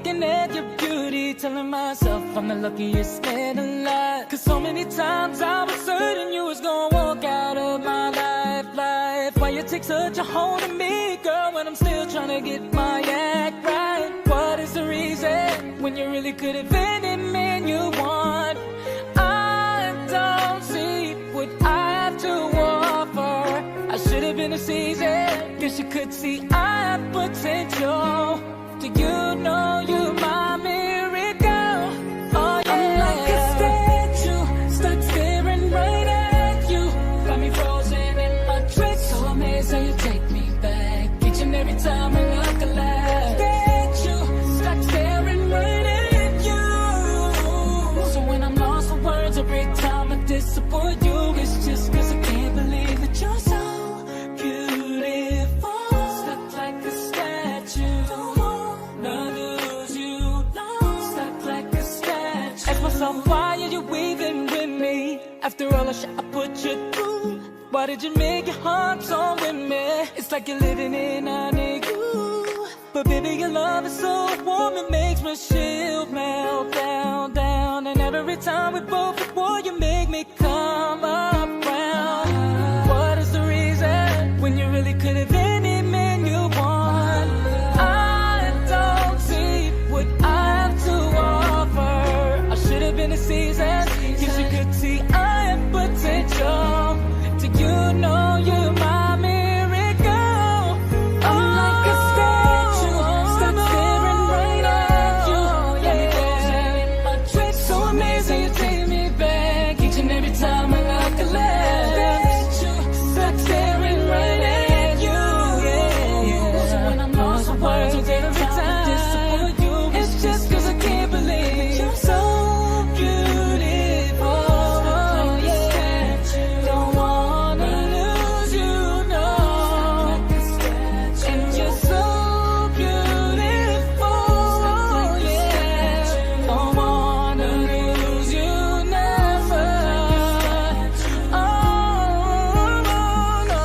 looking at your beauty, telling myself I'm the luckiest man alive. Cause so many times I was certain you was gonna walk out of my life. Why you take such a hold of me, girl, when I'm still trying to get my act right? What is the reason when you really could have been any man you want? I don't see what I have to offer. I should have been a season, guess you could see I have potential. Do you know you're my miracle? Oh yeah. I'm like a statue, stuck staring right at you. Got me frozen in my tracks, so amazed how you take me back. Each and every time I look alive. Statue, stuck staring right at you. So when I'm lost for words, every time I disappoint you, it's just cause I can't believe that you're so beautiful. Stuck like a statue. Why are you even with me? After all the shit I put you through, why did you make your heart so with me? It's like you're living in a you. But baby, your love is so warm, it makes my shield melt down. And every time we both at war, you make me come around. What is the reason when you really could have been any man you want? I don't see what I have to offer. I should have been a season, cause you could see I have potential. Do you know you're my miracle? I'm like a statue, stuck staring right at you. Yeah, my tricks so amazing, you take me back each and every time I look alive. Stuck staring right at you. Yeah, so when I'm lost for words, every time I disappoint you, it's just cause I can't believe you're so beautiful. Yeah, don't wanna lose you, no. And you're so beautiful. Yeah, don't wanna lose you, never. Oh, no.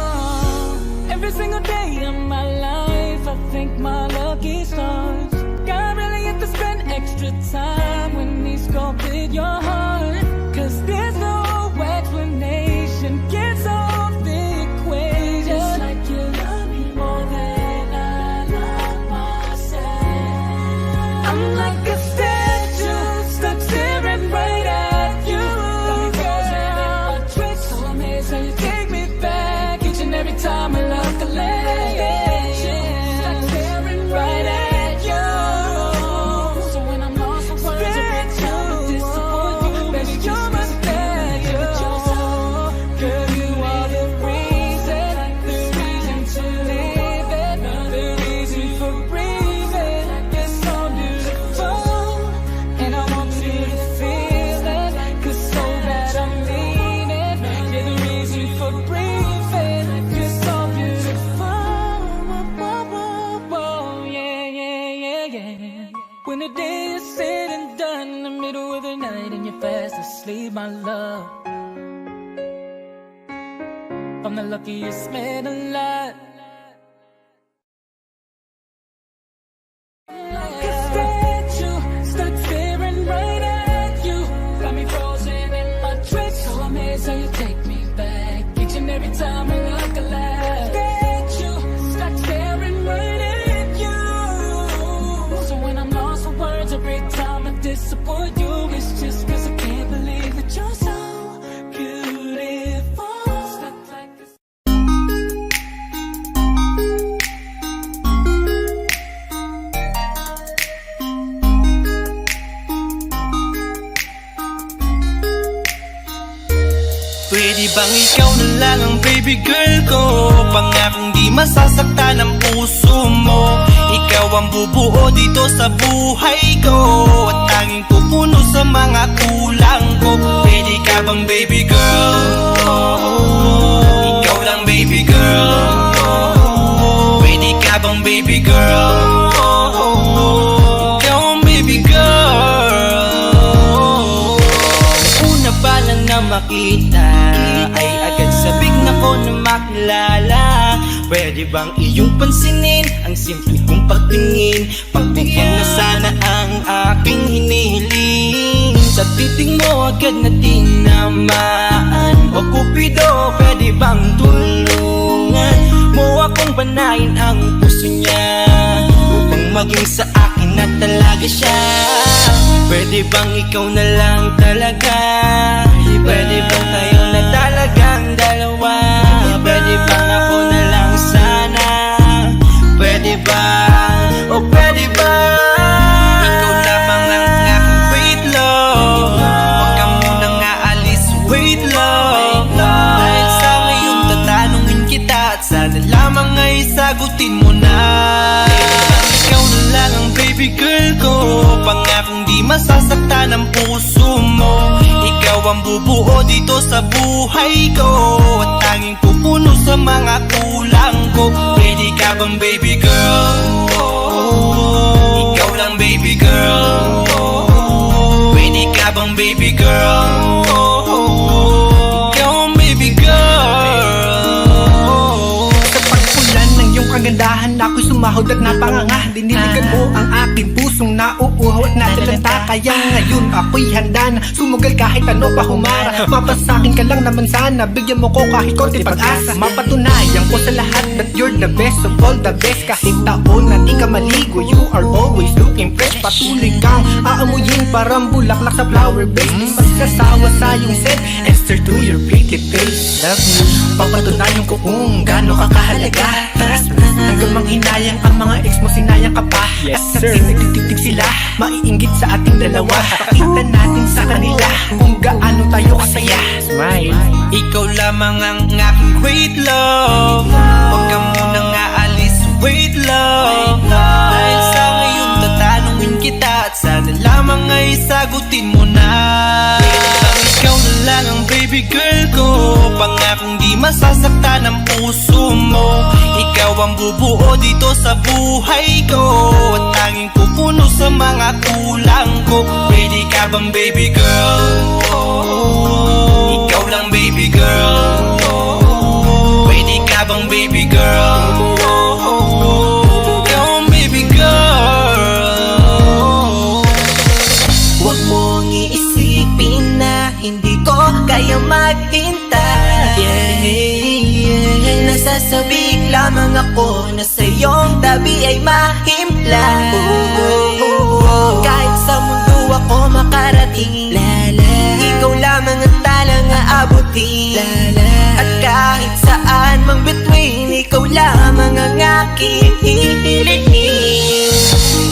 Every single day of my life, I thank my lucky stars. God really had to spend extra time when he sculpted your heart. Cause there's no explanation, can't solve the equation. It's like you love me more than I love myself. I'm like a statue, stuck staring right at you. Got me frozen in my tracks, so amazed how you take me back each and every time I look alive. Stuck staring right at you. So when I'm lost for words, every time I disappoint you, baby, you're my statue. Girl, you are the reason to live it, the reason for breathing. You're so beautiful, and I want you to feel it, cause so bad I mean it. You're the reason for breathing. You're so beautiful. Yeah. When the day is said and done, in the middle of the night and you're fast asleep, my love, I'm the luckiest man alive. Like a statue, stuck staring right at you. Got me frozen in my tracks, so amazed how you take me back each and every time I look alive. Statue, stuck staring right at you. So when I'm lost for words, every time I disappoint you, it's just cause I can't believe that you're so beautiful. Stuck like a Pwede bang ikaw na lang ang baby girl ko? Pangakong di masasaktan ang puso mo. Ikaw ang bubuo dito sa buhay ko, at tanging pupuno sa mga kulang ko. Pwede ka bang baby girl? Ikaw lang baby girl. Pwede ka bang baby girl? Ikaw ang baby girl. Una pa lang na makita ay agad sabik na ko na makilala. Pwede Pwede bang iyong pansinin ang simple kong pagtingin? Pagbigyan na sana ang aking hinihiling. Sa titing mo agad na tinamaan. O Cupido, pwede bang tulungan mo akong panayin ang puso niya, upang maging sa akin na talaga siya? Pwede bang ikaw na lang talaga? Pwede bang tayo na talagang dalawa? Pwede bang ako na lang sana? Pwede ba? O pwede ba? Ikaw lamang ang aking wait love. Huwag ka munang aalis, wait love. Dahil sa ngayon tatanungin kita, at sana lamang ay sagutin mo na. Ikaw na lang ang baby girl ko, pangakong di masasaktan ang puso mo. Ikaw ang bubuo dito sa buhay ko, at tanging pupuno sa mga kulang ko. Pwede ka bang baby girl? Ikaw lang baby girl. Pwede ka bang baby girl? Ikaw ang baby girl. Sa pagpulan ng iyong kagandahan, ako'y sumahod at napanganga. Diniligan mo ang aking pusong nauuhaw at natalanta. Kaya ngayon ako'y handa na sumugal kahit ano pa humara. Mapasakin ka lang naman sana, bigyan mo ko kahit konti pag-asa. Mapatunayan ko sa lahat that you're the best of all the best. Kahit taon na di ka maligo, you are always looking fresh. Patuloy kang aamuyin parang bulaklak sa flower base. Di magsasawa sa iyong scent and stir to your pretty face. Love you, papatunayan ko kung gaano ka kahalaga. Taras hanggang manghinayang ang mga ex mo, sinayang ka pa. Yes, at sir. nagtitig sila, maiinggit sa ating dalawa. Pakita natin sa kanila kung gaano tayo kasaya. Smile. Ikaw lamang ang aking great love. Huwag ka munang aalis, wait love. Dahil sa ngayon tatanungin kita, at sana lamang ay sagutin mo na. Ikaw na lang ang baby girl ko, pangakong di masasaktan ang puso mo. Ikaw ang bubuo dito sa buhay ko, at tanging pupuno sa mga kulang ko. Pwede ka bang baby girl? Ikaw lang baby girl. Pwede ka bang baby girl? Ikaw ang baby girl. Huwag mong iisipin na hindi ko kaya maghintay. Nasasabik lamang ako na sa iyong tabi ay mahimpla. Kahit sa mundo ako makarating, ikaw lamang ang talang aabutin. At kahit saan mang between, ikaw lamang ang aking hihilingin.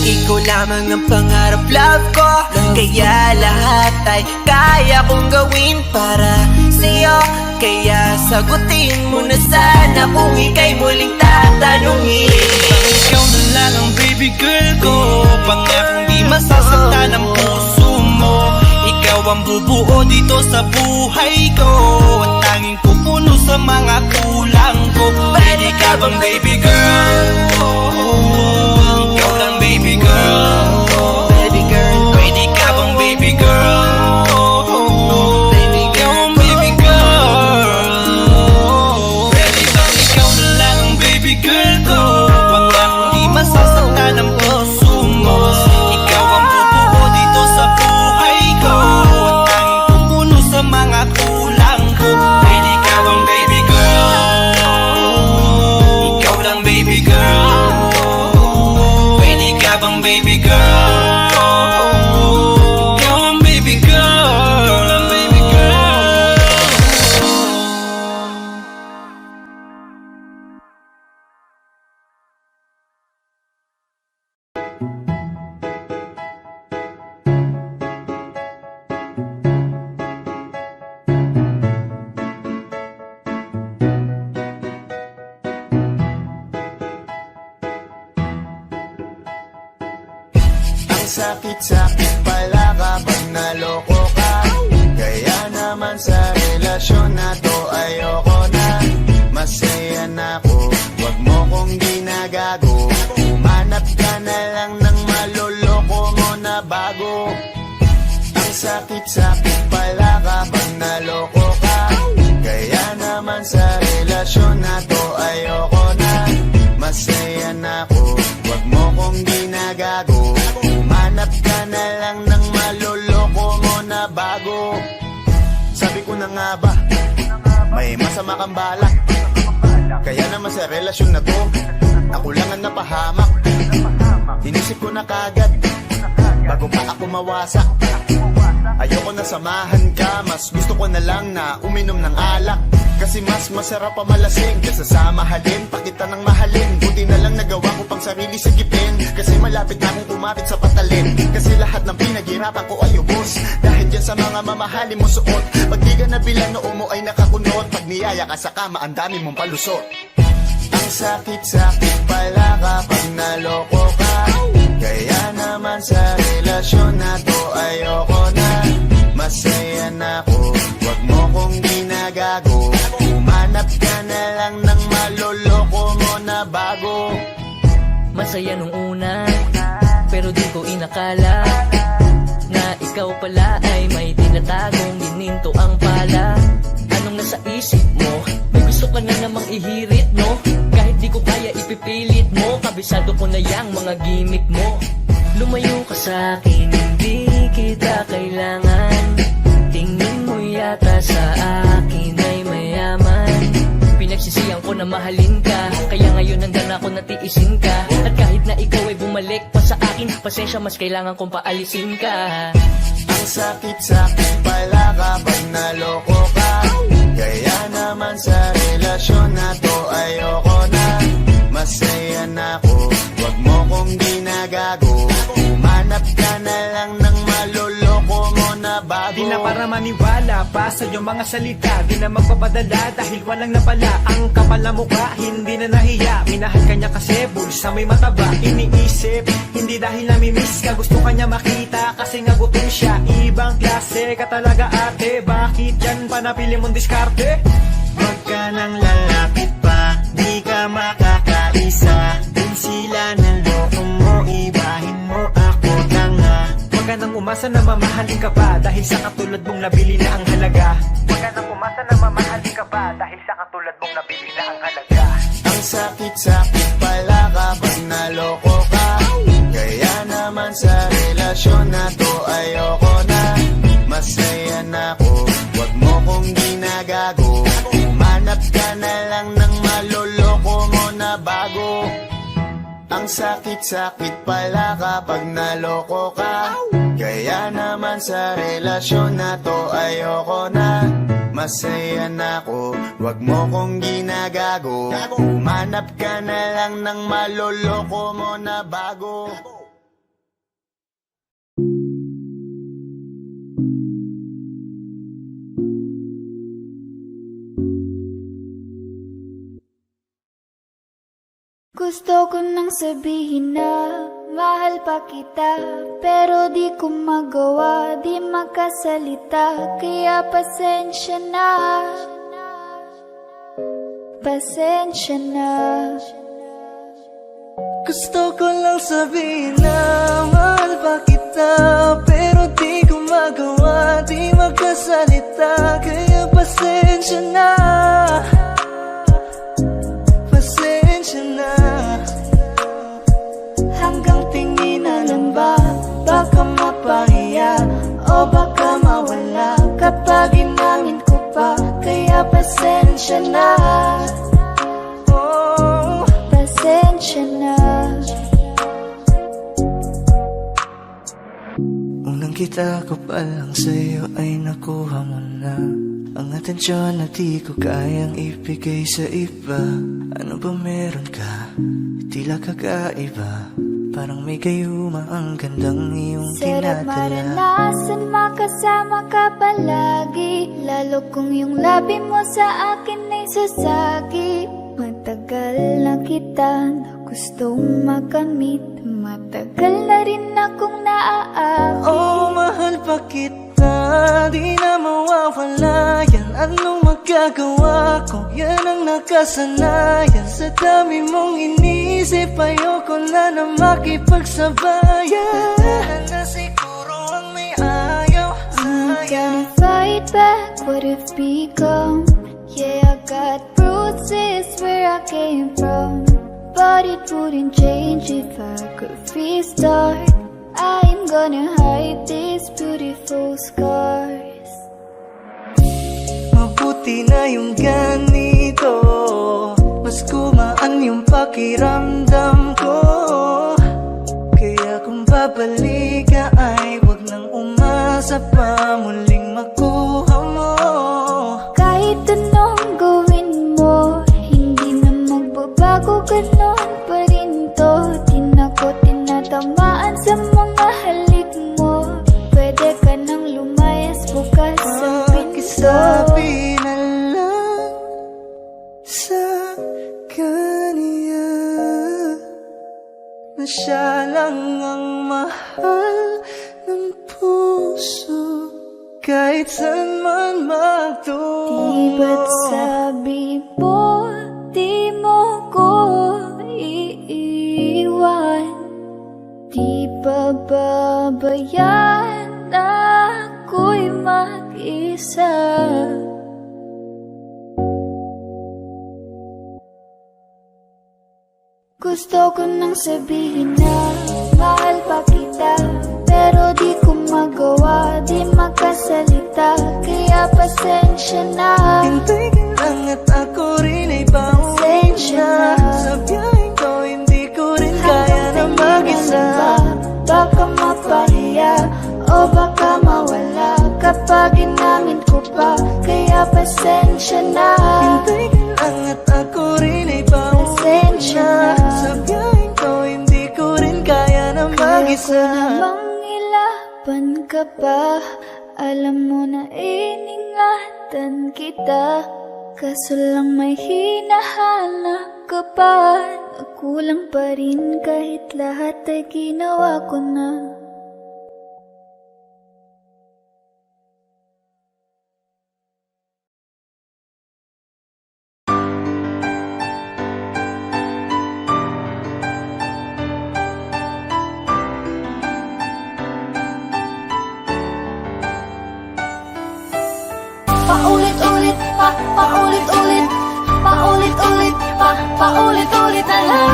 Ikaw lamang ang pangarap, love ko. Kaya lahat ay kaya kong gawin para sa'yo. Kaya sagutin mo na sana kung ika'y muling tatanungin. Ikaw na lang ang baby girl ko, pangakong di masasaktan ang puso mo. Ikaw ang bubuo dito sa buhay ko, at tanging pupuno sa mga kulang ko. Pwede ka bang baby girl? Ikaw lang baby girl. Baby girl, Pwede ka bang baby girl? baby Ikaw girl, ang baby girl. Pwede bang ikaw na lang ang baby girl ko, pangakong di masasaktan ang puso mo. Ikaw ang bubuo dito sa buhay ko, at tanging pupuno sa mga kulang ko. Pwede ka bang baby girl? Ikaw lang baby girl. Pwede ka bang baby girl? Ikaw ang baby girl. Ikaw lang baby girl. Ang sakit-sakit pala kapag naloko ka. Kaya naman sa relasyon na to ayoko na. Masaya na ako, wag mo kong ginagago. Umanap ka na lang ng maloloko mo na bago. Ang sakit-sakit pala kapag naloko ka. Kaya naman sa relasyon na to ayoko na. ko na nga ba? May masama kang balak. Kaya naman sa relasyon na to, ako lang ang napahamak. Inisip ko na kagad, bago pa ako mawasak. Ayoko na samahan ka, mas gusto ko na lang na uminom ng alak. Kasi mas masarap pa malasing kaysa sa mahalin, pakita ng mahalin. Buti na lang nagawa ko pang sarili sa gipin, kasi malapit na akong kumapit sa patalin. Kasi lahat ng pinaghirapan ko ay ubos, dahil dyan sa mga mamahalin mo suot. Pag di ka nabilang noo mo ay nakakunot, pag niyaya ka sa kama ang dami mong palusot. Ang sakit-sakit pala kapag naloko ka, kaya naman sa relasyon na to ayoko na. Masaya na ako, wag mo kong ginagago. Umanap ka na lang ng maloloko mo na bago. Masaya nung una, pero di ko inakala na ikaw pala ay may tinatagong gininto ang pala. Anong nasa isip mo? May gusto ka na namang ihirit, no? Kahit di ko kaya ipipilit mo, kabisado ko na yang mga gimmick mo. Lumayo ka sa'kin, hindi kita kailangan. Tingin mo yata sa akin ay mayaman. Pinagsisiyang ko na mahalin ka, kaya ngayon nandan ako natiisin ka. At kahit na ikaw ay bumalik pa sa akin, pasensya mas kailangan kong paalisin ka. Ang sakit-sakit pala kapag naloko ka, kaya naman sa relasyon na to ayoko na. Masaya na ako, wag mo kong ginagago. Umanap ka na lang ng maloloko mo na bago. Di na para maniwala pa sa iyong mga salita, di na magpapadala dahil walang napala. Ang kapal na mukha, hindi na nahiya. Minahal ka niya kasi bulsa may mataba. Iniisip, hindi dahil namimiss ka, gusto ka niya makita kasi nga gutom siya. Ibang klase ka talaga ate, bakit yan pa napili mong diskarte? Wag ka nang lalapit pa, di ka makakaisa. Dun sila ng loko mo, ibahin mo ako tanga. Wag ka nang umasa na mamahalin ka pa, dahil sa katulad mong nabili na ang halaga. Wag ka nang umasa na mamahalin ka pa, dahil sa katulad mong nabili na ang halaga. Ang sakit-sakit pala kapag naloko ka, kaya naman sa relasyon na to ayoko na. Masaya na ako, wag mo kong ginagago. Umanap ka na lang ng maloloko mo na bago. Ang sakit-sakit pala kapag naloko ka, kaya naman sa relasyon na to ayoko na. Masaya na ako, wag mo kong ginagago. Umanap ka na lang ng maloloko mo na bago. Gusto ko nang sabihin na mahal pa kita, pero di ko magawa, di makasalita. Kaya pasensya na, pasensya na. Gusto ko lang sabihin na mahal pa kita, pero di ko magawa, di makasalita. Kaya pasensya na, pasensya na. Hanggang tingin na lang ba, baka mapahiya o baka mawala kapag inangin ko pa. Kaya pasensya na, Oh, pasensya na. Unang kita ko pa lang sa'yo ay nakuha mo na ang atensyon na di ko kayang ibigay sa iba. Ano ba meron ka? Tila kakaiba, parang may gayuma ang gandang iyong Sarap tinadala. maranasan makasama ka palagi, lalo kung yung labi mo sa akin ay sasagi. Matagal na kita na gustong makamit, matagal na rin akong naaakit. oh, mahal pa kita, di na mawawala yan. Anong magagawa ko? Yan ang nakasanayan. Sa dami mong inisip, ayoko na na makipagsabayan. Na siguro ang may ayaw I'm gonna fight back what have become. Yeah, I got bruises where I came from, but it wouldn't change if I could restart. I'm gonna hide these beautiful scars. di na yung ganito. Mas gumaan yung pakiramdam ko. Kaya kung babalik ka ay wag nang umasa pa muling makuha mo. Kahit anong gawin mo, hindi na magbabago, ganon pa rin to. Di na ko tinatamaan sa mga halik mo. Pwede ka nang lumayas, bukas ang pinto. Pakisabi na lang sa kanya na siya lang ang mahal ng puso, kahit saan man magtungo. Di ba't sabi mo, di mo ko iiwan? Di ba babayaan na ako'y mag-isa? Gusto ko nang sabihin na mahal pa kita, pero di ko magawa, di makasalita. Kaya pasensya na. Hintay ka lang at ako rin ay pauwi Pasensya na. na. Sa biyaheng to hindi ko rin kaya na mag-isa. Baka mapahiya o baka mawala kapag inamin ko pa. Kaya pasensya na. Hintay ka lang at ako rin ay pauwi Pasensya na. na. Sa biyaheng to hindi ko rin kaya na mag-isa. Kaya ko namang ilaban ka pa. Alam mo na iningatan kita, kaso lang may hinahanap ka pa. Nakulang pa rin kahit lahat ay ginawa ko na. Paulit-ulit, paulit-ulit, paulit-ulit, paulit-ulit na lang.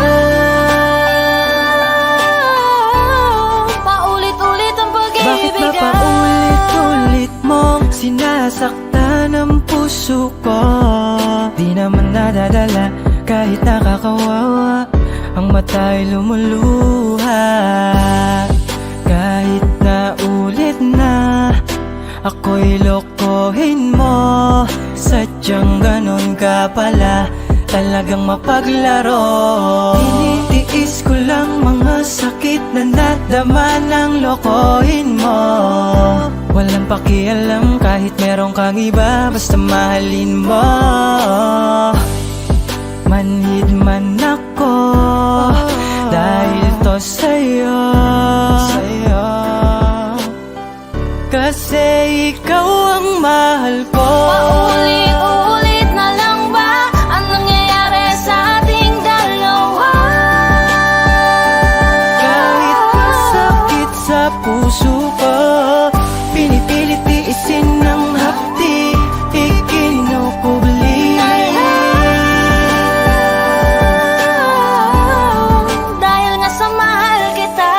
Paulit-ulit ang Bakit ba pag-ibig paulit-ulit mong sinasaktan ang puso ko? Di naman nadadala kahit nakakawawa, ang mata'y lumuluha. Kahit na ulit na ako'y lokohin mo, sadyang ganon ka pala, talagang mapaglaro. Tinitiis ko lang mga sakit na nadama ng lokohin mo. Walang pakialam kahit meron kang iba, basta mahalin mo. Manhid man ako dahil to sa'yo. Kasi ikaw ang mahal ko. Paulit-ulit na lang ba ang nangyayari sa ating dalawa? Kahit masakit sa puso ko, pinipilit tiisin ng hapdi, ikinukubli. Dahil nga sa mahal kita.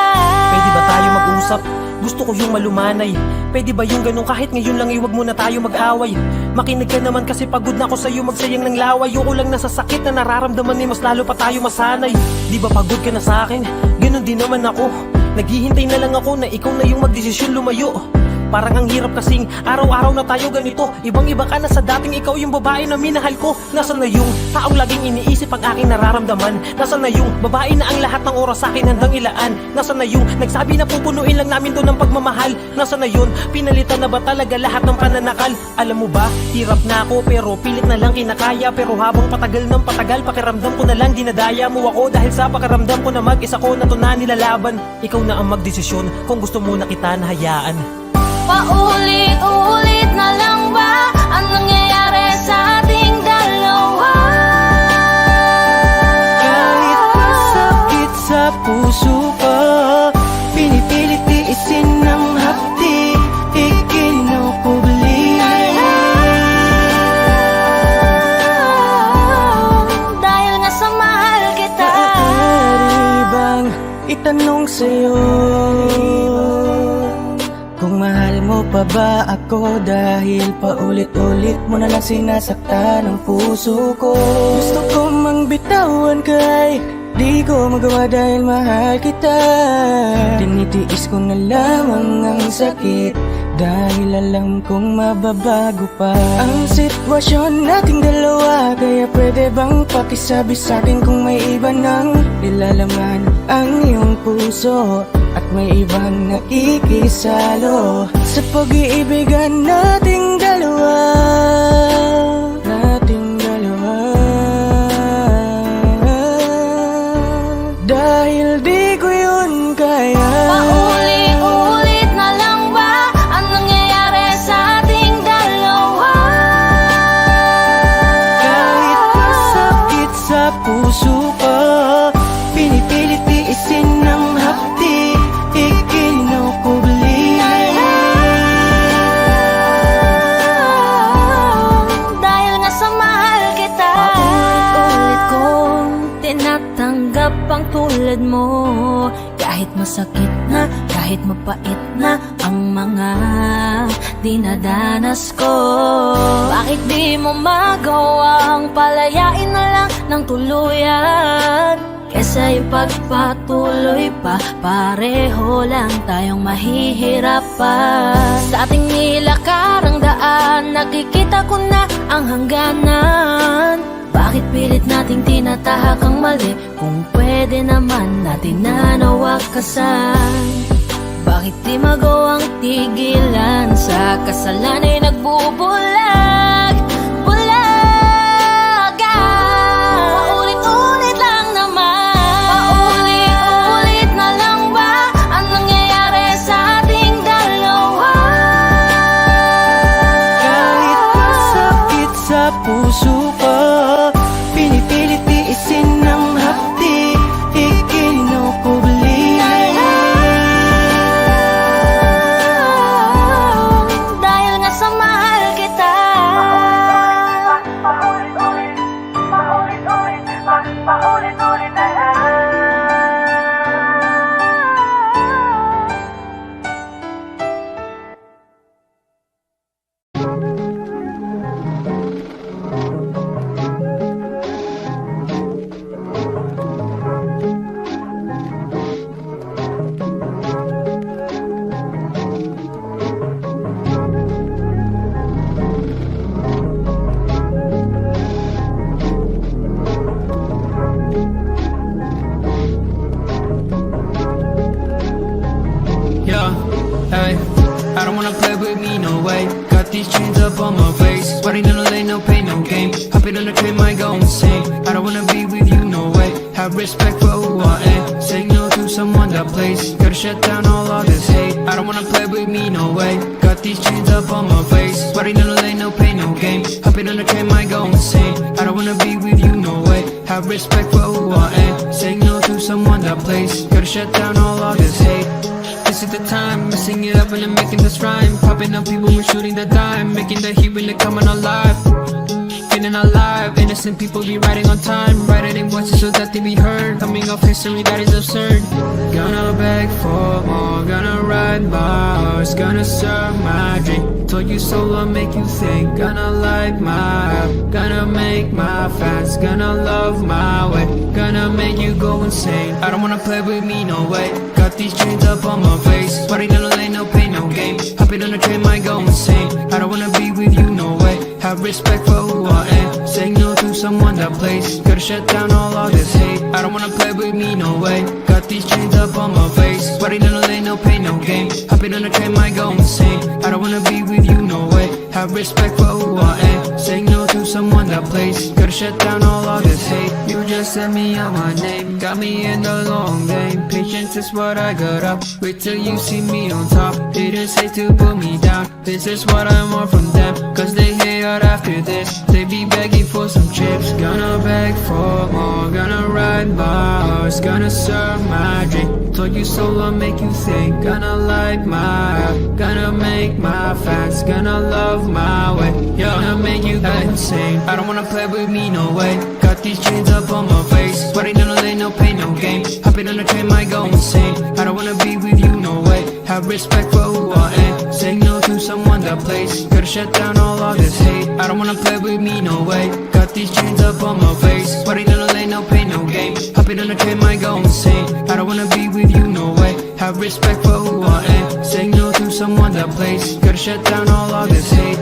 Pwede ba tayo mag-usap? Gusto ko yung malumanay. Pwede ba yung ganun kahit ngayon lang iwag mo na tayo mag-away? Makinig ka naman kasi pagod na ako sa'yo magsayang ng laway. Ayoko lang na sa sakit na nararamdaman ni mas lalo pa tayo masanay. Di ba pagod ka na sa akin? Ganun din naman ako. Naghihintay na lang ako na ikaw na yung magdesisyon lumayo. Parang ang hirap kasing araw-araw na tayo ganito. Ibang-iba ka na sa dating ikaw yung babae na minahal ko. Nasaan na yung taong laging iniisip ang aking nararamdaman? Nasaan na yung babae na ang lahat ng oras sa akin handang ilaan? Nasaan na yung nagsabi na pupunuin lang namin to ng pagmamahal? Nasaan na yun? Pinalitan na ba talaga lahat ng pananakal? Alam mo ba, hirap na ako pero pilit na lang kinakaya. Pero habang patagal ng patagal, pakiramdam ko na lang dinadaya mo ako. Dahil sa pakiramdam ko na mag-isa ko na to na nilalaban. Ikaw na ang magdesisyon kung gusto mo na kita nahayaan. Paulit-ulit na lang ba ang nangyayari sa ating dalawa? Kahit masakit sa puso ko, pinipilit tiisin ng hapdi, ikinukubli. Dahil nga sa mahal kita. Maaari bang itanong sa'yo kung mahal mo pa ba ako dahil paulit-ulit mo na lang sinasaktan ang puso ko? Gusto ko mang bitawan kay di ko magawa dahil mahal kita. Tinitiis ko na lamang ang sakit dahil alam kong mababago pa ang sitwasyon nating dalawa. Kaya pwede bang pakisabi sa'kin kung may iba nang nilalaman ang iyong puso at may ibang nakikisalo sa pag-iibigan nating dalawa. Dahil di ko yun kaya. Paulit-ulit na lang ba ang nangyayari sa ating dalawa? Kahit masakit sa puso ko, pinipilit tiisin ng hapdi, ikinukubli. Dahil nga sa mahal kita, paulit-ulit kong tinatanggap ang tulad mo. Kahit masakit na, kahit mapait na ang mga dinadanas ko. Bakit di mo magawang palayain na lang ng tuluyan? Kesa yung pagpatuloy pa, pareho lang tayong mahihirapan. Sa ating nilakarang daan, nakikita ko na ang hangganan. Bakit pilit nating tinatahak ang mali kung pwede naman natin na nawakasan? Bakit di magawang tigilan sa kasalan ay nagbubulag? Bulaga! Paulit-ulit lang naman. Paulit-ulit na lang ba ang nangyayari sa ating dalawa? Kahit masakit sa puso ko, pinipilit tiisin ng hapdi, ikinukubli. Dahil nga sa mahal kita. Paulit-ulit na lang. Yeah, hey, I don't wanna play with me, no way. Got these chains up on my face. Sweating in the lane, no pain, no game. Hopping on the train, might go insane. I don't wanna be with you, no way. Have respect for who I am. Say no to someone that plays. Gotta shut down all of this hate. I don't wanna play with me, no way. Got these chains up on my face. Sweating in the lane, no pain, no game. Hopping on the train, might go insane. I don't wanna be with you, no way. Have respect for who I am. Say no to someone that plays. Gotta shut down all of this hate. This is the time, messing it up and I'm making this rhyme. Popping up people, we're shooting the dime. Making the heat when they're coming alive. Feeling alive, innocent people be riding on time. Writing in voices so that they be heard. Coming off history that is absurd. Gonna beg for more, gonna ride my horse. Gonna serve my drink. Told you so, I'll make you think. Gonna light my up, gonna make my fans. Gonna love my way, gonna make you go insane. I don't wanna play with me, no way. Got these chains up on my face. Sweating in the lane, no pain, no game. Hopping on the train, might go insane. I don't wanna be with you, no way. Have respect for who I am. Saying no to someone that plays. Gotta shut down all of this hate. I don't wanna play with me, no way. Got these chains up on my face. Sweating in the lane, no pain, no game. Hopping on the train, might go insane. I don't wanna be with you, no way. Have respect for who I am. Saying no to someone that plays. Gotta shut down all of this hate. You just sent me out my name. Got me in the long game. Patience is what I got up. Wait till you see me on top. Haters hate to put me down. This is what I want from them. Cause they hate out after this. They be begging for some chips. Gonna beg for more. Gonna ride my horse. Gonna serve my drink. Told you so, I'll make you think. Gonna light my up. Gonna make my fans. Gonna love my way. Yeah, gonna make you go insane. I don't wanna play with me, no way. Got these chains up on my face. Sweating in the lane, no pain, no game. Hopping on the train, might go insane. I don't wanna be with you, no way. Have respect for who I am. Saying no to someone the place. Gotta shut down all of this hate. I don't wanna play with me, no way. Got these chains up on my face. Sweating on the lane, no pain, no game. Hopping on the train, might go insane. I don't wanna be with you, no way. Have respect for who I am. Saying no to someone, that place. Gotta shut down all of this hate.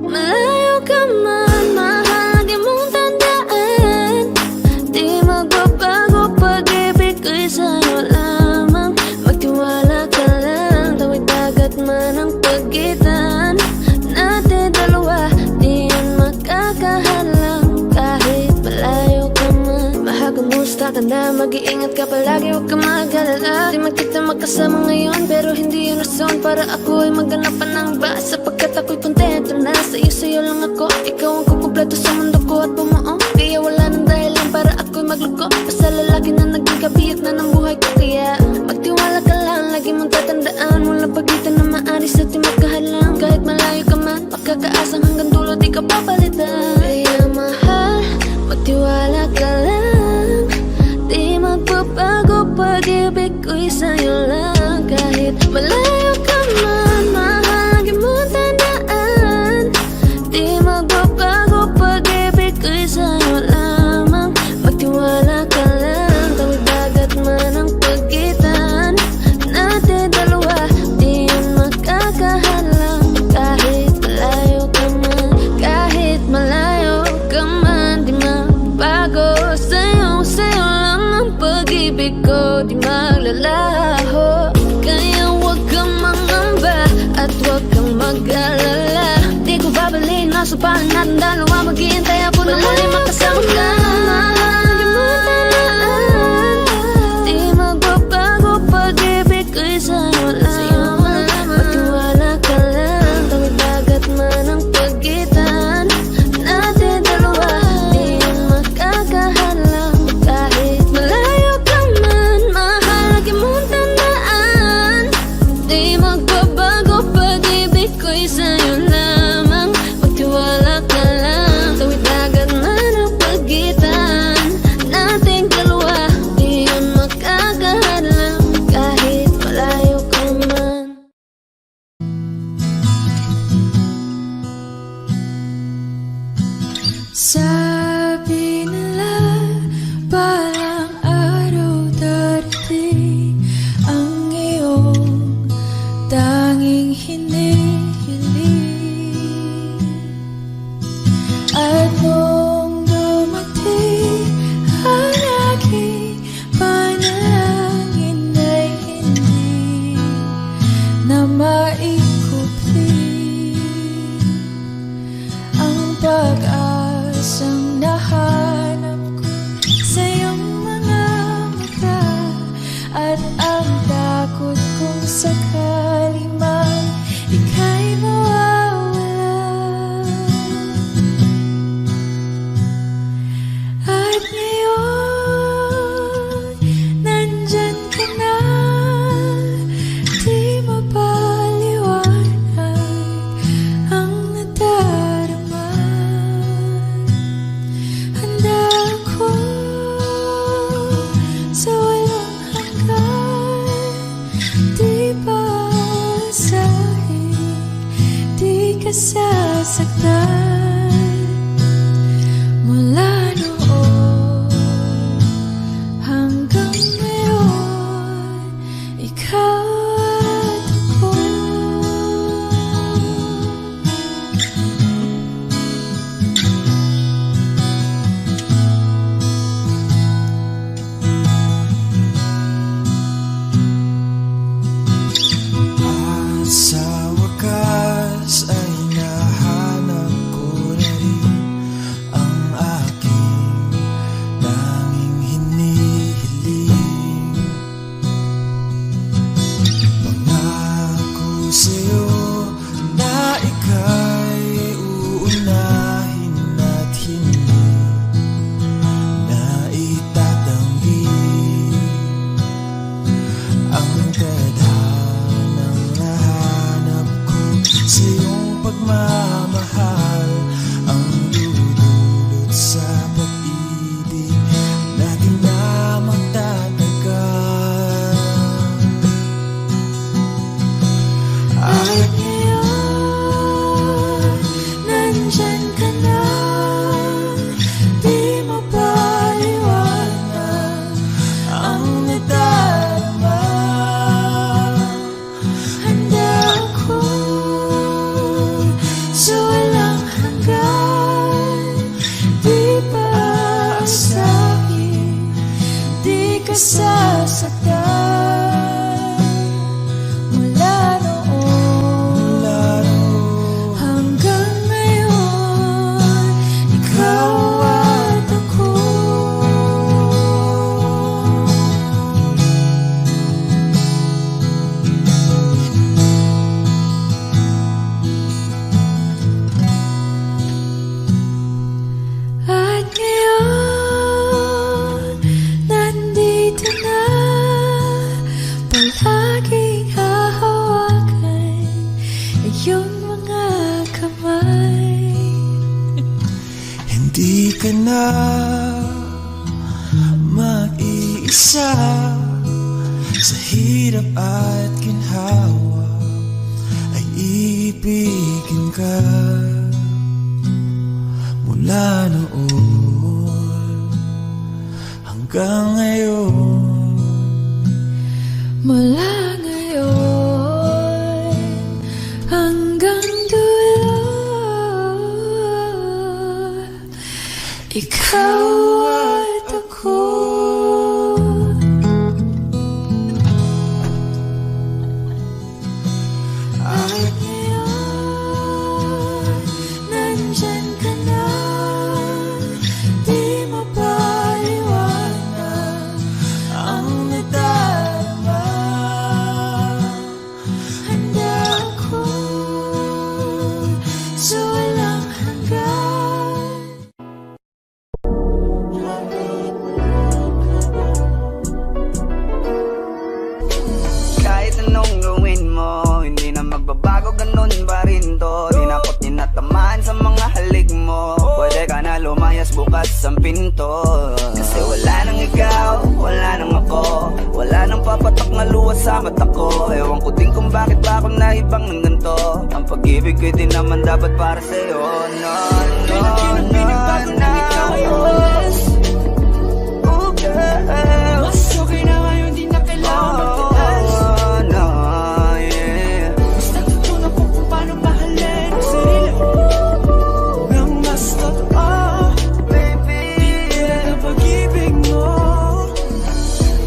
Malayo ka man, mahagi mong tandaan. Di magbabago, pag-ibig ko'y sa'yo lamang. Magtiwala ka lang, tawid dagat man ang pagitan natin dalawa, di yan makakahalang. Kahit malayo ka man, mahagumusta ka na, mag-iingat ka palagi, huwag ka mag-alala. Di man kita magkasama ngayon, pero hindi yun rason para ako'y maghanap pa ng iba. Sapagkat ako'y kontento na sa'yo lang ako. Ikaw ang kukumpleto sa mundo ko at bumuo. Kaya wala nang dahilan para ako'y magluko. Basta lalaki na naging kabiyak na ng buhay ko. Kaya magtiwala ka lang, lagi mong tatandaan. Walang pagitan na maaris at di magkahalang. Kahit malayo ka man, makakaasang hanggang dulo di ka papalitan. Kaya mahal, magtiwala ka lang. Di magbabago, pag-ibig ko'y sa'yo lang. Kahit malayo ka man, mahal, lagi mong tandaan. Di magbabago, pag-ibig ko'y sa'yo lamang. Magtiwala ka lang, tawid dagat man ang pagitan natin dalawa, di yan makakahalang. Kahit malayo ka man, kahit malayo ka man, di magbago. Sa'yo lang ang pag-ibig ko, di maglalaho. Kaya huwag kang mangamba at huwag kang mag-alala. Di ko babalik, nasa pahan natin dalawa. Maghihintay ako na muli makasama ka. Lagi mo tandaan, di magbabago, pag-ibig ko'y sa'yo lamang. Magtiwala ka lang, tawid dagat man ang pagitan natin dalawa, di yan makakahalang. Kahit malayo ka man, mahal, lagi mong tandaan. Di magbabago, pag-ibig ko'y sa'yo lamang. Magtiwala ka lang, tawid dagat man ang pagitan nating dalawa, di yan makakahalang. Kahit malayo ka man. Sabi nila, balang araw darating ang iyong tanging hinihiling. At nung dumating ang aking panalangin ay hindi na maikupli. Ang pag-asang nahanap ko sa iyong mga mata, at ang takot kong sakali man ika'y mawawala. At ngayon, nandyan ka na, di mapaliwanag ang nadarama. Handa ako sa walang hanggan, di paasahin, di ka sasaktan. Mula noon hanggang ngayon, ikaw at ako. Sa wakas ay nahanap ko ngayon, nandyan ka na. Di mo paliwanag ang nadarama. Handa ako sa walang hanggan. Di pa aasahin, di ka sasaktan. Mula noon hanggang ngayon, ikaw at ako. At ngayon, nandito na, palaging hahawakan iyong mga kamay. Hindi ka na mag-iisa sa hirap at ginhawa, ay ibigin ka. Mula noon hanggang ngayon, Mula ngayon hanggang dulo, ikaw at ako. At ngayon, nandyan ka na. Di mo paliwanag ang nadarama. Handa ako sa walang hanggan. Kahit anong gawin mo, hindi na magbabago, ganun pa rin to. Di na ko tinatamaan sa mga halik mo. Pwede ka na lumayas, bukas ang pinto. Kasi wala nang ikaw, wala nang ako, wala nang papatok na luwas sa mata ko. Ewan ko din kung bakit ba ako naibang ng ganito. Ang pag-ibig ko din naman dapat para sa'yo. No, no, no, no. Oh, girl. Mas okay na ngayon, di na kailangan magtiis. Oh, no, yeah. Mas natutunan ko kung paano mahalin ang sarili nang mas totoo. Baby, Di tulad ng pag-ibig mo.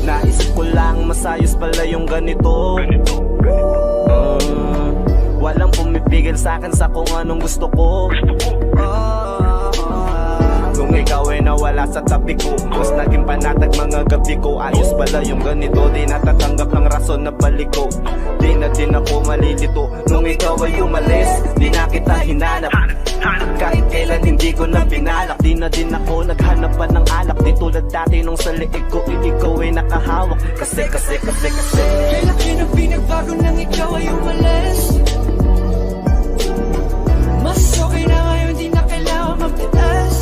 naisip ko lang masayos pala yung ganito. Walang pumipigil sa'kin sa kung anong gusto ko. Nung ikaw ay nawala sa tabi ko, mas naging panatag mga gabi ko. Ayos pala yung ganito, di natatanggap ng rason na balik ko. Di na din ako malilito. Nung ikaw ay umalis, di na kita hinanap. Kahit kailan hindi ko na pinalak. Di na din ako naghanap pa ng alak. Di tulad dati nung sa liig ko, ikaw ay nakahawak. Kasi Kay laki ng pinagbago nang ikaw ay umalis. Mas okay na ngayon, di na kailangan magtiis.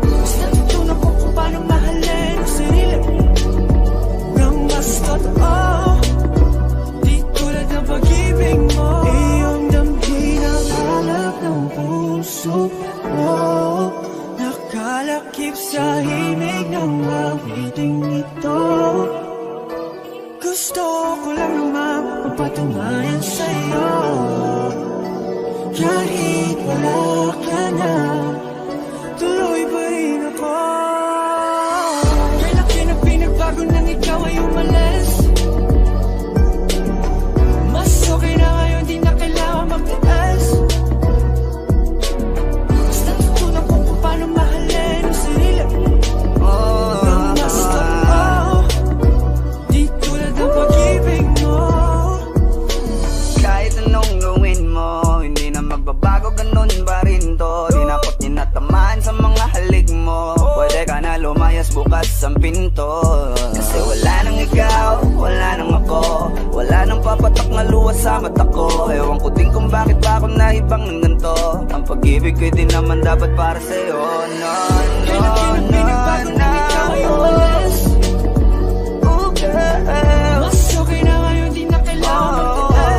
Mas natutunan ko kung paano mahalin ang sarili nang mas totoo. Di tulad ng pag-ibig mo. Iyong damhin ang alak ng puso mo. Nakalakip sa himig ng awiting ito. Gusto ko lang naman magpatunayan sa'yo. Kahit wala ka na, tuloy pa rin ako. Kay laki ng pinagbago nang ikaw ay umalis. Mas okay na ngayon, di na kailangan magtiis. Mas natutunan ko kung paano mahalin ang sarili nang mas totoo. Di tulad ng pag-ibig mo. kahit anong gawin mo, hindi na magbabago, ganun pa rin to. Di na ko tinatamaan sa mga halik mo. Pwede ka na lumayas, bukas ang pinto. Kasi wala nang ikaw, wala nang ako, wala nang papatok na luwas sa mata ko. Ewan ko din kung bakit ba ako naibang ng ganito. Ang pag-ibig ko din naman dapat para sa'yo. No, Kay no, laki ng no, pinagbago nang ikaw ay umalis. Oh, girl. Mas okay na ngayon, di na kailangan magtiis.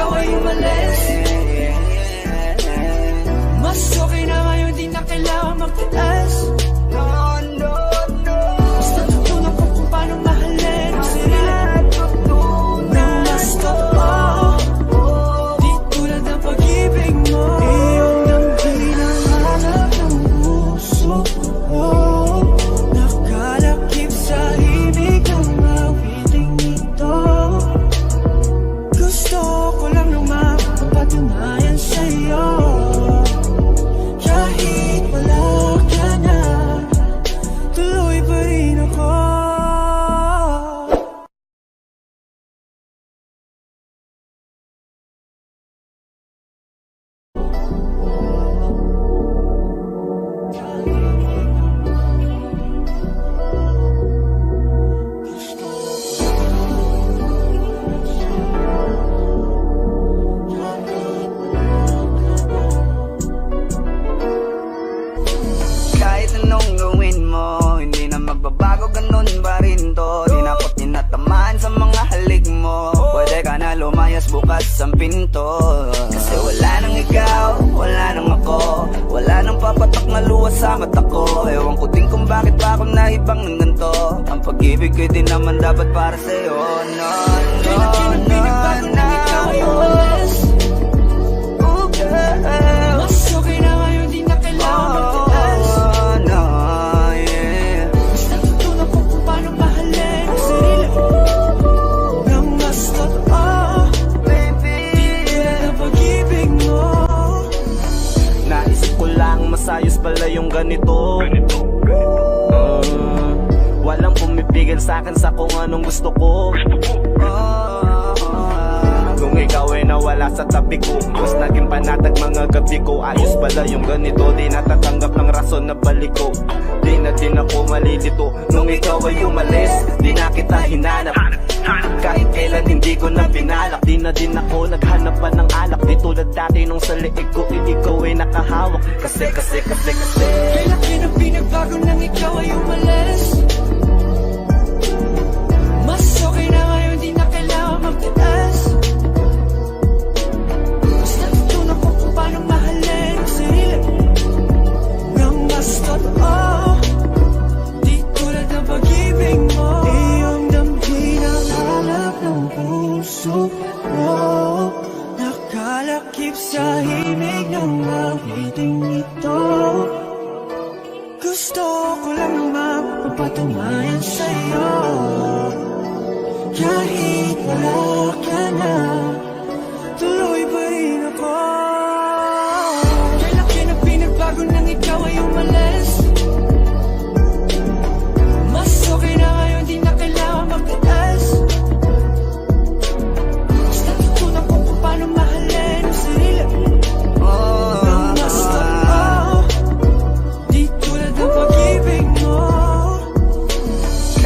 ikaw ay umalis. Mas okay na ngayon, di na kailangan magtiis. Basta tutunan ko kung paano mahalin ang sarili nang mas totoo. Di tulad ng pag-ibig mo. Iyong damdamin ang hanap ng puso ko. Nakalakip sa himig ng awiting ito. Gusto ko lang nang mapapatunayan sa'yo. Kahit wala ka na, tuloy pa rin ako. Kahit anong gawin mo, hindi na magbabago, ganun pa rin to. Di na ako tinatamaan sa mga halik mo. Pwede ka na lumayas, bukas ang pinto. Kasi wala nang ikaw, wala nang ako. Wala nang papatak na luwas sa mata ko. Ewan ko din kung bakit pa ako naibang ng ganito. Ang pag-ibig ko din naman dapat para sa'yo. No, no, no, no. Oh, girl. Mas okay na ngayon, di na kailangan magtiis. No, yeah. Basta tutunan ko kung paano mahalin ang sarili nang mas totoo. Di tulad ng pag-ibig mo. Naisip ko lang masayos pala yung ganito. Walang pumipigil sa'kin sa kung anong gusto ko. Kung ikaw ay nawala sa tabi ko, mas naging panatag mga gabi ko. Ayos pala yung ganito, di natatanggap ng rason na balik ko. Di na din ako mali dito, nung ikaw ay umalis, di na kita hinanap. Kahit kailan hindi ko na pinalak, di na din ako naghanap pa ng alak. Di tulad dati nung sa liig ko, ikaw ay nakahawak. Kasi Kailan na pinagbago nang ikaw ay umalis. Mas okay na ngayon, di na kailangan magtiis. Basta tutunan ko kung paano mahalin ang sarili nang mas totoo. Di tulad ng pag-ibig mo. Iyong damdamin ang hanap ng puso ko. Nakalakip sa himig ng awiting ito. Gusto ko lang nang mapapatunayan sa'yo. Kahit wala ka na, tuloy pa rin ako. Kailan na pinagbago nang ikaw ay umalis. Mas okay na ngayon, di na kailangan magtiis. Basta tutunan ko kung paano mahalin ang sarili nang mas totoo. Di tulad ng pag-ibig mo.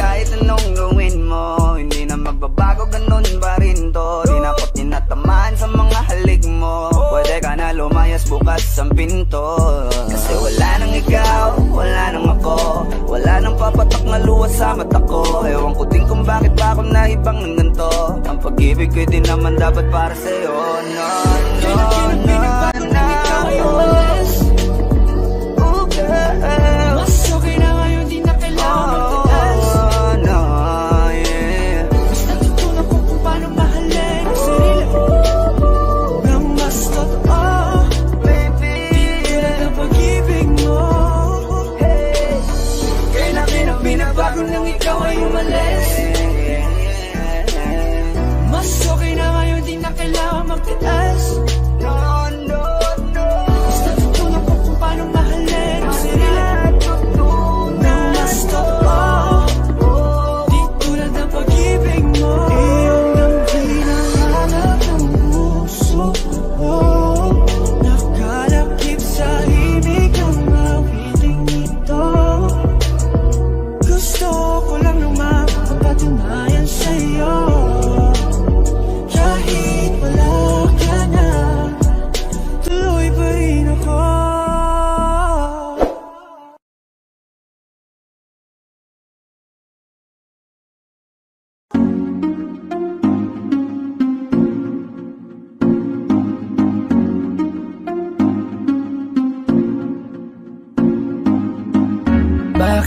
kahit anong gawin mo, hindi na magbabago, ganun pa rin to. Di na ako tinatamaan sa mga halik mo. Pwede ka na lumayas, bukas ang pinto. Kasi wala nang ikaw, wala nang ako. Wala nang papatak na luwas sa mata ko. Ewan ko din kung bakit pa ako naibang ng ganito. Ang pag-ibig ko din naman dapat para sa'yo. No, no, no, no. Oh, girl. Mas okay na ngayon, di na kailangan magtiis. No, yeah. Basta tutunan ko kung paano mahalin ang sarili nang mas totoo. Di tulad ng pag-ibig mo. Kailan na pinagbago nang ikaw ay umalis. Mas okay na ngayon, di na kailangan magtiis. No,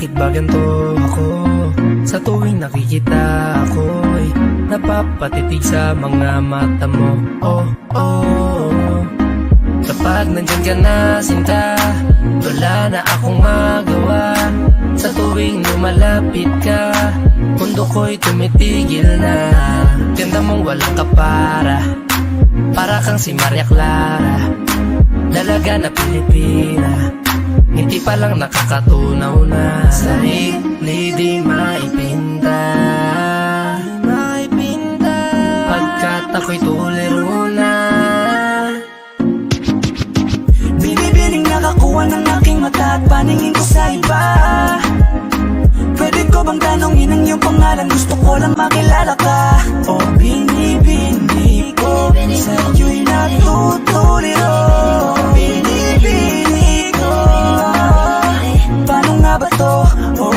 bakit ba ganito ako? Sa tuwing nakikita ako'y napapatitig sa mga mata mo. Oh, oh. Kapag nandyan ka na sinta, wala na akong magawa. Sa tuwing lumalapit ka, mundo ko'y tumitigil na. Ganda mong walang kapara, para kang si Maria Clara, dalaga na Pilipina, hindi pa lang nakakatunaw na. Sarili di maipinta, pagkat ako'y tuliro na. Binibining nakakuha ng aking mata at paningin ko sa iba. Pwede ko bang tanongin ang iyong pangalan? Gusto ko lang makilala ka. O binibini ko, sa'yo'y natutuliro. Binibini ko, paano nga ba to? Oh,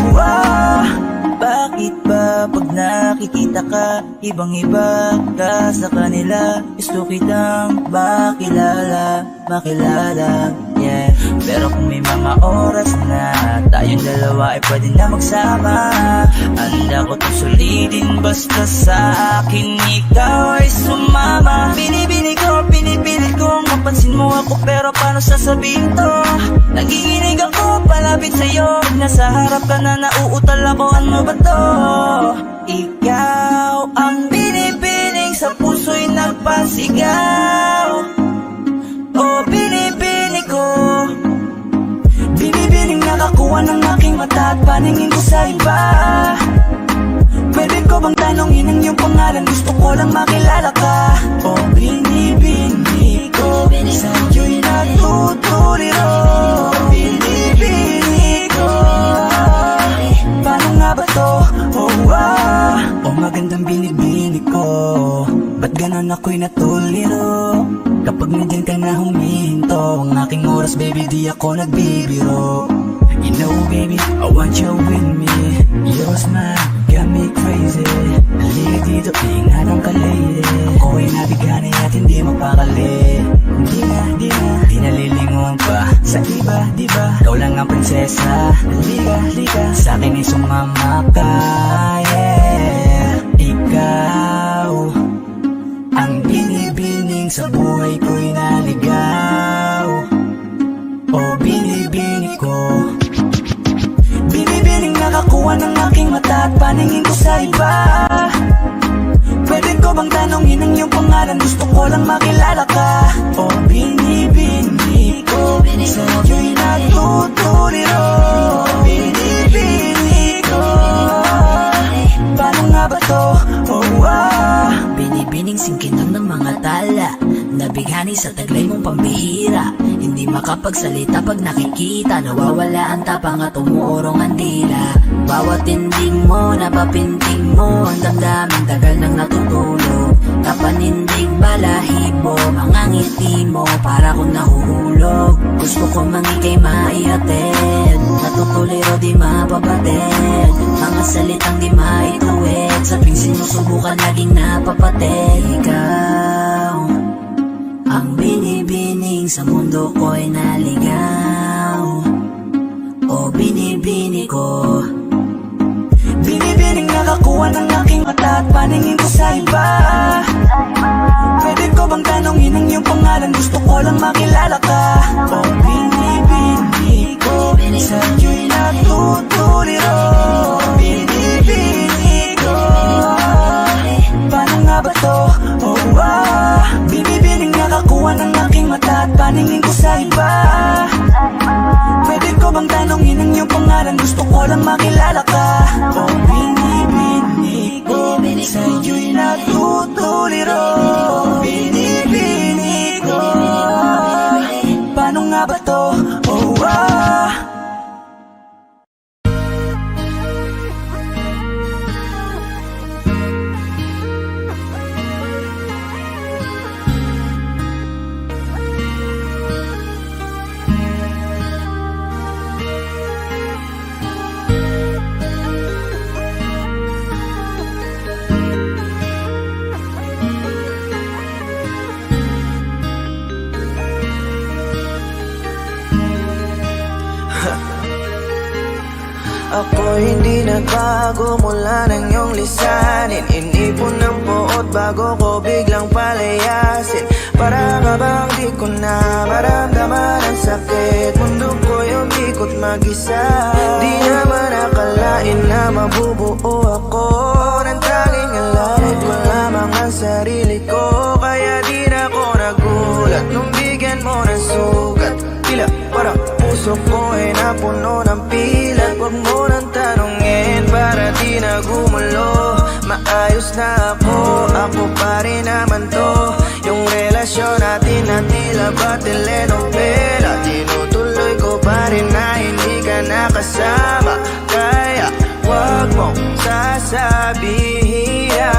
bakit ba pag nakikita ka, ibang-iba ka sa kanila? Gusto kitang makilala, yeah. Pero kung may mga oras na tayong dalawa ay pwede na magsama, handa ko to sulitin basta sa akin ikaw ay sumama. Binibini ko, pinipilit kong mapansin mo ako, pero paano sasabihin to? Nagiginig ako palapit sa'yo, pag nasa harap ka na nauutal ako, ano ba to? Ikaw ang binibining sa puso'y nagpasigaw. O binibini ko, binibining nakakuha ng aking mata at paningin ko sa iba. Pwede ko bang tanongin ang iyong pangalan? Gusto ko lang makilala ka. O binibini ko, sa'yo'y natutuliro. Binibini ko, paano nga ba to? Oh, magandang binibini ko, ba't ganon ako'y natuliro? Kapag nandyan ka na humihinto, ang aking oras baby di ako nagbibiro. You know baby, I want you with me. Your smile got me crazy. Halika dito, pinganong ka lady. Ako'y nabigani at hindi mapakali. Di nalilingon pa sa iba, diba? Ikaw lang ang prinsesa. Halika, sa'kin ay sumama ka, yeah. Ikaw ang binibining sa buhay ko'y naligaw. O binibini ko, binibining nakakuha ng aking mata at paningin ko sa iba. Pwede ko bang tanongin ang iyong pangalan? Gusto ko lang makilala ka. O binibini ko, sa'yo'y natutuliro. Binibini ko, paano nga ba to? Binibining singkinang ng mga tala, nabighani sa taglay mong pambihira. Hindi makapagsalita pag nakikita, nawawala ang tapang at umuurong ang dila. Bawat tinding mo, napapinting mo, ang damdamin tagal nang natutulog. Kapanindig balahibo, mga ngiti mo, para kong nahuhulog. Gusto ko mangikay maihatid, natutuliro di mapabatid. Mga salitang di maituwid, sabing sinusubukan laging napapatid. Ikaw ang binibining sa mundo ko'y naligaw. O binibini ko, binibining nakakuha ng aking mata at paningin ko sa iba. Pwede ko bang tanongin ang iyong pangalan? Gusto ko lang makilala ka. O binibini ko, sa'yo'y natutuliro. Binibini ko, paano nga ba to? Binibining nakakuha ng aking mata at paningin ko sa iba. Pwede ko bang tanongin ang iyong pangalan? Gusto ko lang makilala ka. O binibini ko, sa'yo'y natutuliro. Binibini ko, paano nga ba to? Ako hindi nagbago mula ng iyong lisanin. Inipon ng buot bago ko biglang palayasin. Para ka bang di ko na maramdaman ang sakit. Mundo ko'y umikot mag-isa. Di naman akalain na mabubuo ako ng tanging alalit ko lamang ang sarili ko. Kaya di na ako nagulat nung bigyan mo ng sugat. Tila para puso ko ay napuno ng pilat. Huwag mo nang tanungin para di na gumulo. Maayos na ako pa rin naman to. Yung relasyon natin na tila ba telenovela. Tinutuloy ko pa rin na hindi ka nakasama. Kaya huwag mong sasabihin na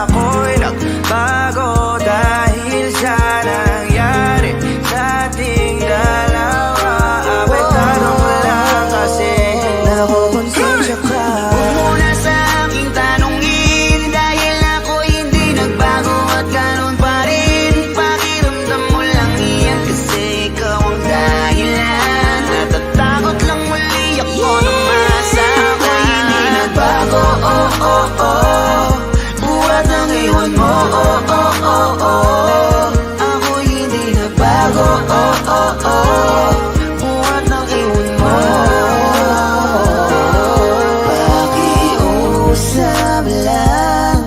ako'y nagbago dahil sa nangyari sa ating dalawa. May tanong lang kasi nakukonsensya ka. Huwag mo na sa aking tanongin dahil ako hindi nagbago at ganun pa rin. Pakiramdam mo lang iyan kasi ikaw ang dahilan. Natatakot lang muli ako na masama. Ako'y hindi nagbago, oh oh oh. Buhat ang iwan mo, oh oh oh oh. Ako'y hindi nagbago, oh oh oh. Buhat ang iwan mo. Pakiusap lang,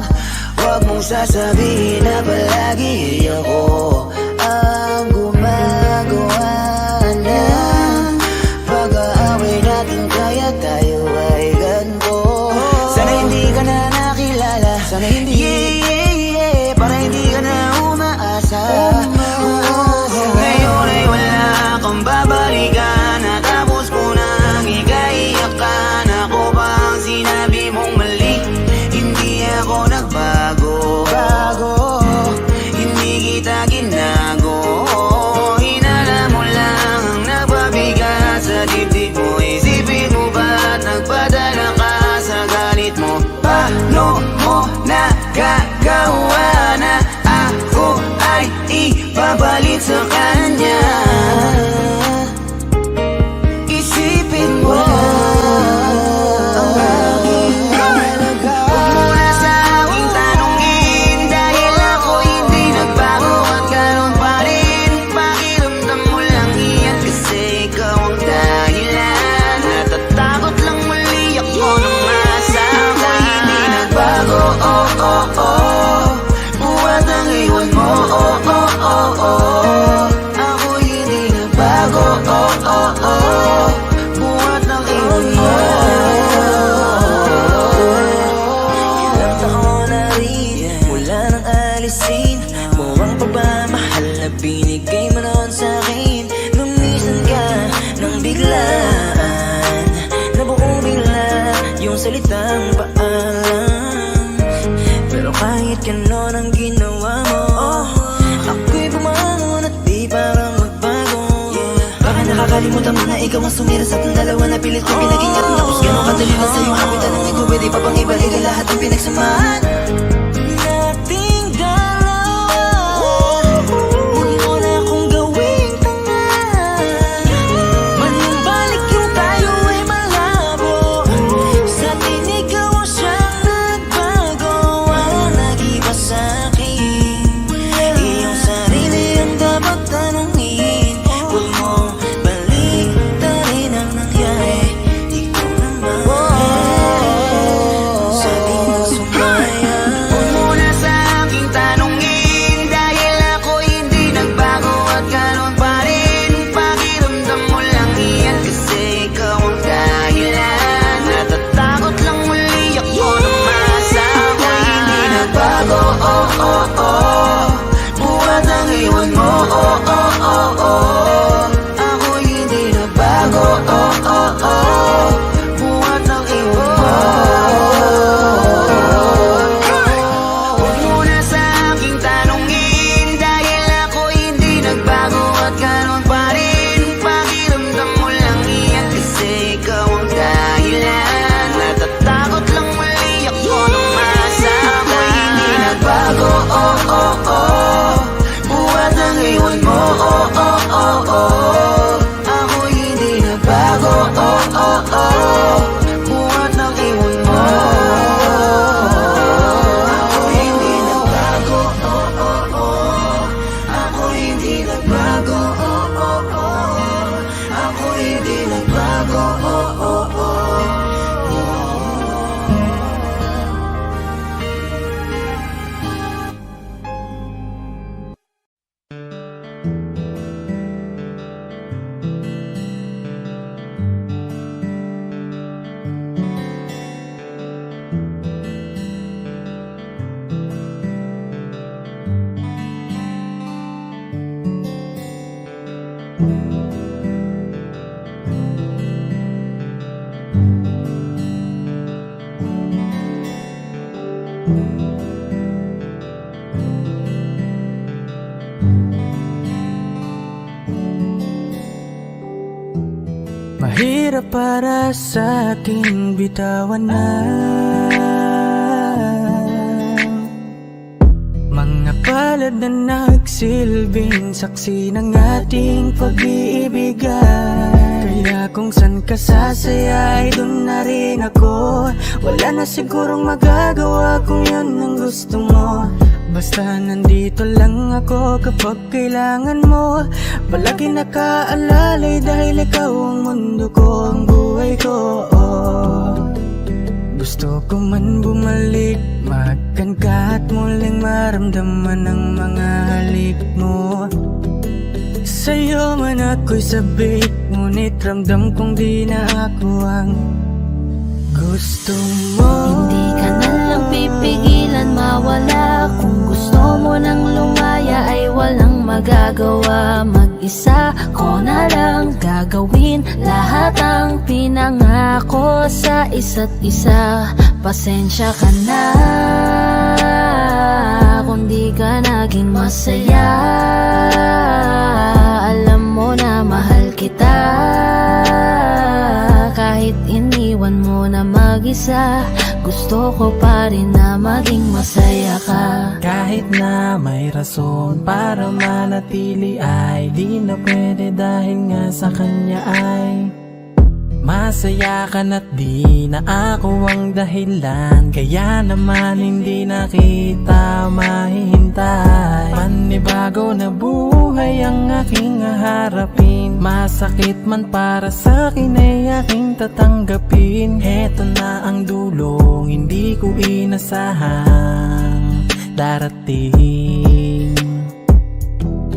huwag mong sasabihin na palagi ako ang gumagawa ng pag-aaway natin. Kaya tayo ay ganito. Sana hindi ka na nakilala. Sana hindi para hindi ka na umaasa. Ngayon ay wala kang babalikan. Natapos ko nang ikaiyakan. Ako ba ang sinabi mong mali? Hindi ako nagbago. Hindi kita ginago. Hinala mo lang ang napabigat sa dibdib mo. Isipin mo ba't nagpadala ka sa galit mo? Paano mo nagagawa na ako ay ipapalit sa kanya? Isipin mo ang aking halaga. Huwag mo na sa aking tanongin dahil ako hindi nagbago at ganun pa rin. Pakiramdam mo lang iyan kasi ikaw ang dahilan. Natatakot lang muli ako na masama. Ako'y hindi nagbago, oh oh oh. Buhat ang iwan mo, oh oh oh oh. Ako'y hindi nagbago, oh oh oh. Buhat ang iwan mo. Ilang taon na rin mula nang alisin mo ang pagmamahal na binigay mo noon sa'kin. Lumisan ka nang biglaan, nabuo bigla yung salitang paalam. Pero kahit ganon ang ginawa mo, ako'y bumangon at di parang magbago. Baka nakakalimutan mo na ikaw ang sumira sa ating dalawa na pilit ko pinag-ingat. Tapos ganon kadali na sa'yo ako'y tanongin ko, pwede pa bang ibalik ang lahat ng pinagsamahan nating dalawa? Huwag mo na akong gawing tanga. Manumbalik yung tayo ay malabo. Sa atin ikaw ang siyang nagbago. Walang nag-iba sa'kin. Iyong sarili ang dapat tanungin. Huwag mo baliktarin ang nangyari. Ikaw naman sa atin ang sumaya. Mahirap para sa akin bitawan na mga palad na nagsilbing saksi ng ating pag-iibigan. Kaya kung san ka sasaya ay dun na rin ako. Wala na sigurong magagawa kung yun ang gusto mo. Basta nandito lang ako kapag kailangan mo. Palagi nakaalalay dahil ikaw ang mundo ko, ang buhay ko. Gusto ko man bumalik, makan ka at muling maramdaman ang mga halik mo. Sa'yo man ako'y sabik, ngunit ramdam kong di na ako ang gusto mo. Hindi ka na lang pipigilan mawala. Kung gusto mo nang lumaya ay walang magagawa. Mag-isa ko na lang gagawin lahat ang pinangako sa isa't isa. Pasensya ka na kung di ka naging masaya. Alam mo na mahal kita. Kahit iniwan mo na mag-isa, gusto ko pa rin na maging masaya ka. Kahit na may rason para manatili ay di na pwede dahil nga sa kanya ay masaya ka na't di na ako ang dahilan. Kaya naman hindi na kita mahihintay. Panibago na buhay ang aking haharapin. Masakit man para sa akin ay aking tatanggapin. Heto na ang dulong hindi ko inasahang darating.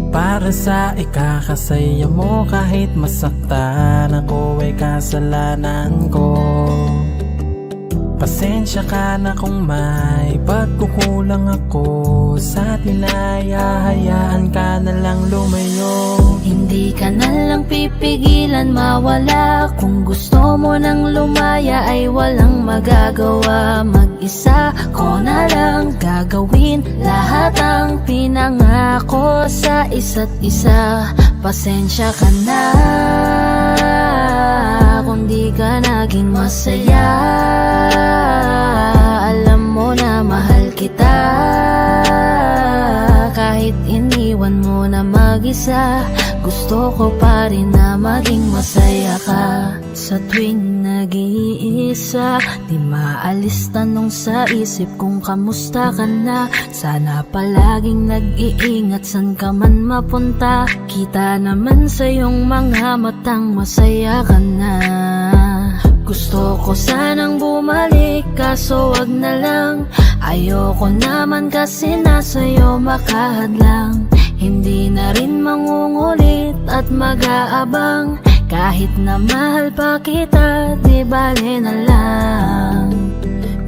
Para sa ikakasaya mo kahit masaktan ako ay kasalanan ko. Pasensya ka na kung may pagkukulang ako sa tinaya. Hayaan ka na lang lumayo. Hindi ka na lang pipigilan mawala. Kung gusto mo nang lumaya ay walang magagawa. Mag-isa ko na lang gagawin lahat ang pinangako sa isa't isa. Pasensya ka na kung di ka naging masaya. Alam mo na mahal kita. Kahit iniwan mo na mag-isa, gusto ko pa rin na maging masaya ka. Sa tuwing nag-iisa, di maalis tanong sa isip kung kamusta ka na. Sana palaging nag-iingat san ka man mapunta. Kita naman sa iyong mga matang masaya ka na. Gusto ko sanang bumalik kaso wag na lang. Ayoko naman kasi nasa'yo makahadlang. Hindi na rin mangungulit at mag-aabang. Kahit na mahal pa kita, di bale na lang.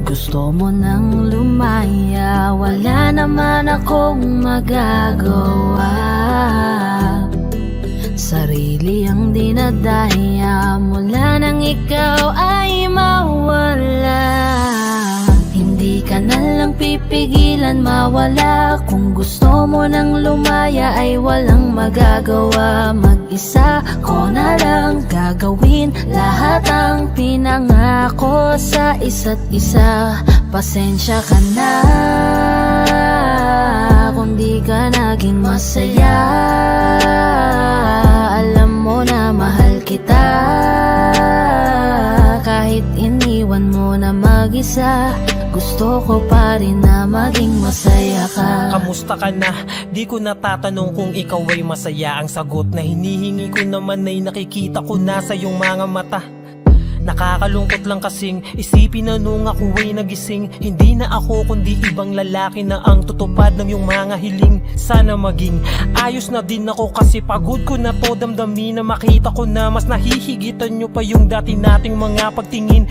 Gusto mo nang lumaya, wala naman akong magagawa. Sarili ang dinadaya mula nang ikaw ay mawala. Hindi ka na lang pipigilan mawala. Kung gusto mo nang lumaya ay walang magagawa. Mag-isa ko na lang gagawin lahat ang pinangako sa isa't isa. Pasensya ka na kung di ka naging masaya. Alam mo na mahal kita. Kahit iniwan mo na mag-isa, gusto ko pa rin na maging masaya ka. Kamusta ka na? Di ko natatanong kung ikaw ay masaya. Ang sagot na hinihingi ko naman ay nakikita ko na sa iyong mga mata. Nakakalungkot lang kasing isipin na nung ako ay nagising, hindi na ako kundi ibang lalaki na ang tutupad ng iyong mga hiling. Sana maging ayos na din ako kasi pagod ko na to damdamin na makita ko na mas nahihigitan nyo pa yung dati nating mga pagtingin.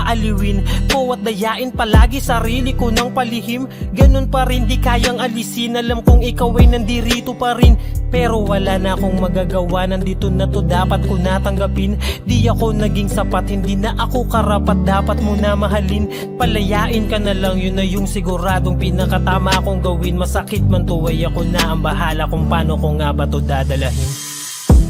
Aaliwin ko at dayain palagi sarili ko ng palihim. Ganun pa rin di kayang alisin. Alam kong ikaw ay nandirito pa rin, pero wala na akong magagawa. Nandito na to, dapat ko natanggapin. Di ako naging sapat, hindi na ako karapat. Dapat mo na mahalin. Palayain ka na lang, yun na yung siguradong pinakatama kong gawin. Masakit man to ay ako na ang bahala kung paano ko nga ba to dadalahin.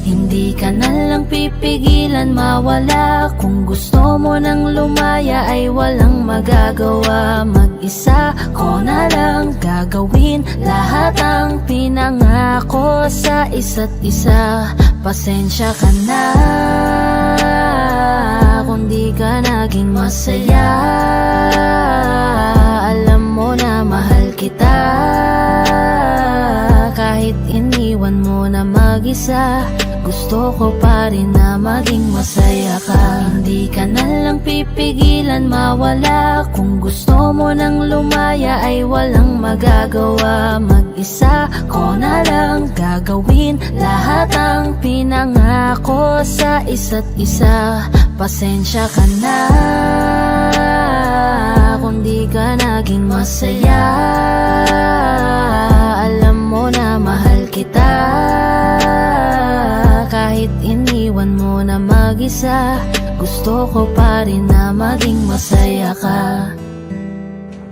Hindi ka na lang pipigilan mawala. Kung gusto mo nang lumaya ay walang magagawa. Mag-isa ko na lang gagawin lahat ang pinangako sa isa't isa. Pasensya ka na kung di ka naging masaya. Alam mo na mahal kita, kahit iniwan mo na mag-isa. Gusto ko pa rin na maging masaya ka. Hindi ka na lang pipigilan mawala. Kung gusto mo nang lumaya ay walang magagawa. Mag-isa ko na lang gagawin lahat ang pinangako sa isa't isa. Pasensya ka na kung di ka naging masaya. Alam mo na mahal kita, kahit iniwan mo na mag-isa. Gusto ko pa rin na maging masaya ka.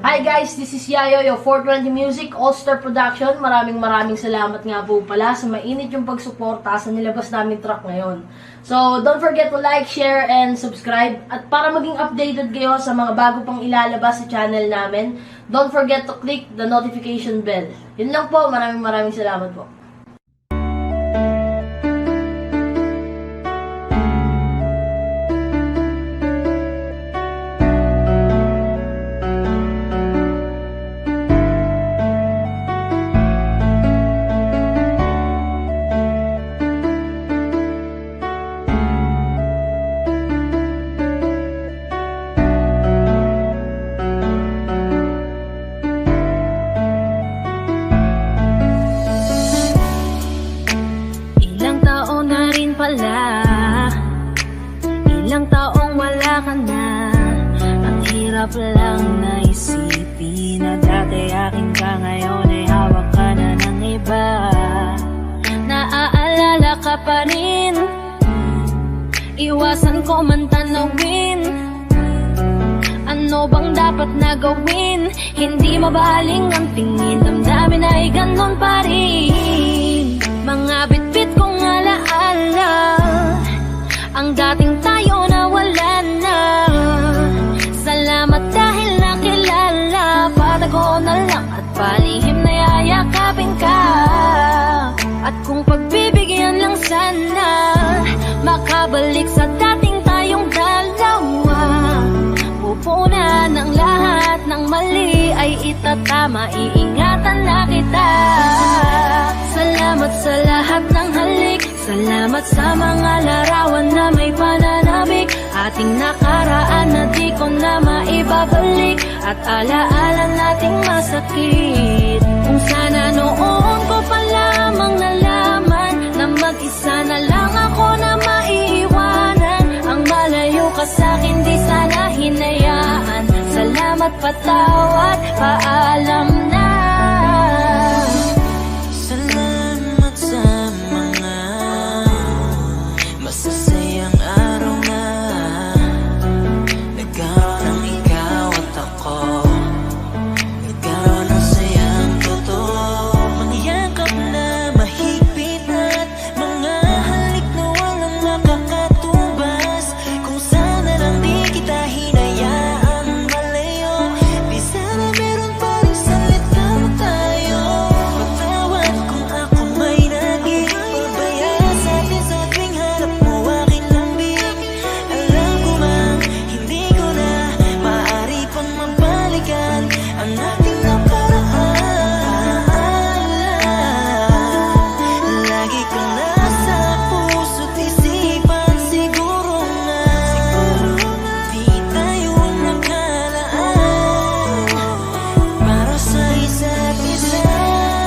Hi guys, this is Yayo, your 420 Music All-Star Production. Maraming salamat nga po pala sa mainit yung pagsuporta sa nilabas namin track ngayon. So, don't forget to like, share, and subscribe. At para maging updated kayo sa mga bago pang ilalabas sa channel namin, don't forget to click the notification bell. Yun lang po, maraming salamat po. Ilang taong wala ka na. Ang hirap lang na isipin na dati akin ka, ngayon ay hawak ka na ng iba. Naaalala ka pa rin, iwasan ko man tanawin. Ano bang dapat na gawin? Hindi mabaling ang tingin, damdamin ay ganon pa rin. Mga bitbit kong alaala, ang dating tayo na wala na. Salamat dahil nakilala, patago na lang at palihim na yayakapin ka. At kung pagbibigyan lang sana, makabalik sa dating tayong dalawa. Pupuna ng lahat ng mali ay itatama, iingatan na kita. Salamat sa lahat ng halik, salamat sa mga larawan na may pananabik. Ating nakaraan na di ko na maibabalik, at alaala nating masakit. Kung sana noon ko pa lamang nalaman na mag-isa na lang ako na maiiwanan. Ang malayo ka sa'kin di sana hinayaan. Salamat, patawad, paalam na. Salamat sa mga masasayang araw na nagkaroon ng ikaw at ako. Nagkaroon ng sayang totoo, mangyakap na mahigpit at mga halik na walang makakatubas. Kung sana lang di kita hinayaan malayo, di sana meron pa rin salita mo tayo. Patawad kung ako may naging pabaya sa atin sa tuwing harap mo aking lambing. Alam ko bang hindi ko na maaari pang mabalikan ang ating nakaraan. Lagi ka nasa puso't isipan, siguro nga di tayo nakalaan para sa isa't isa.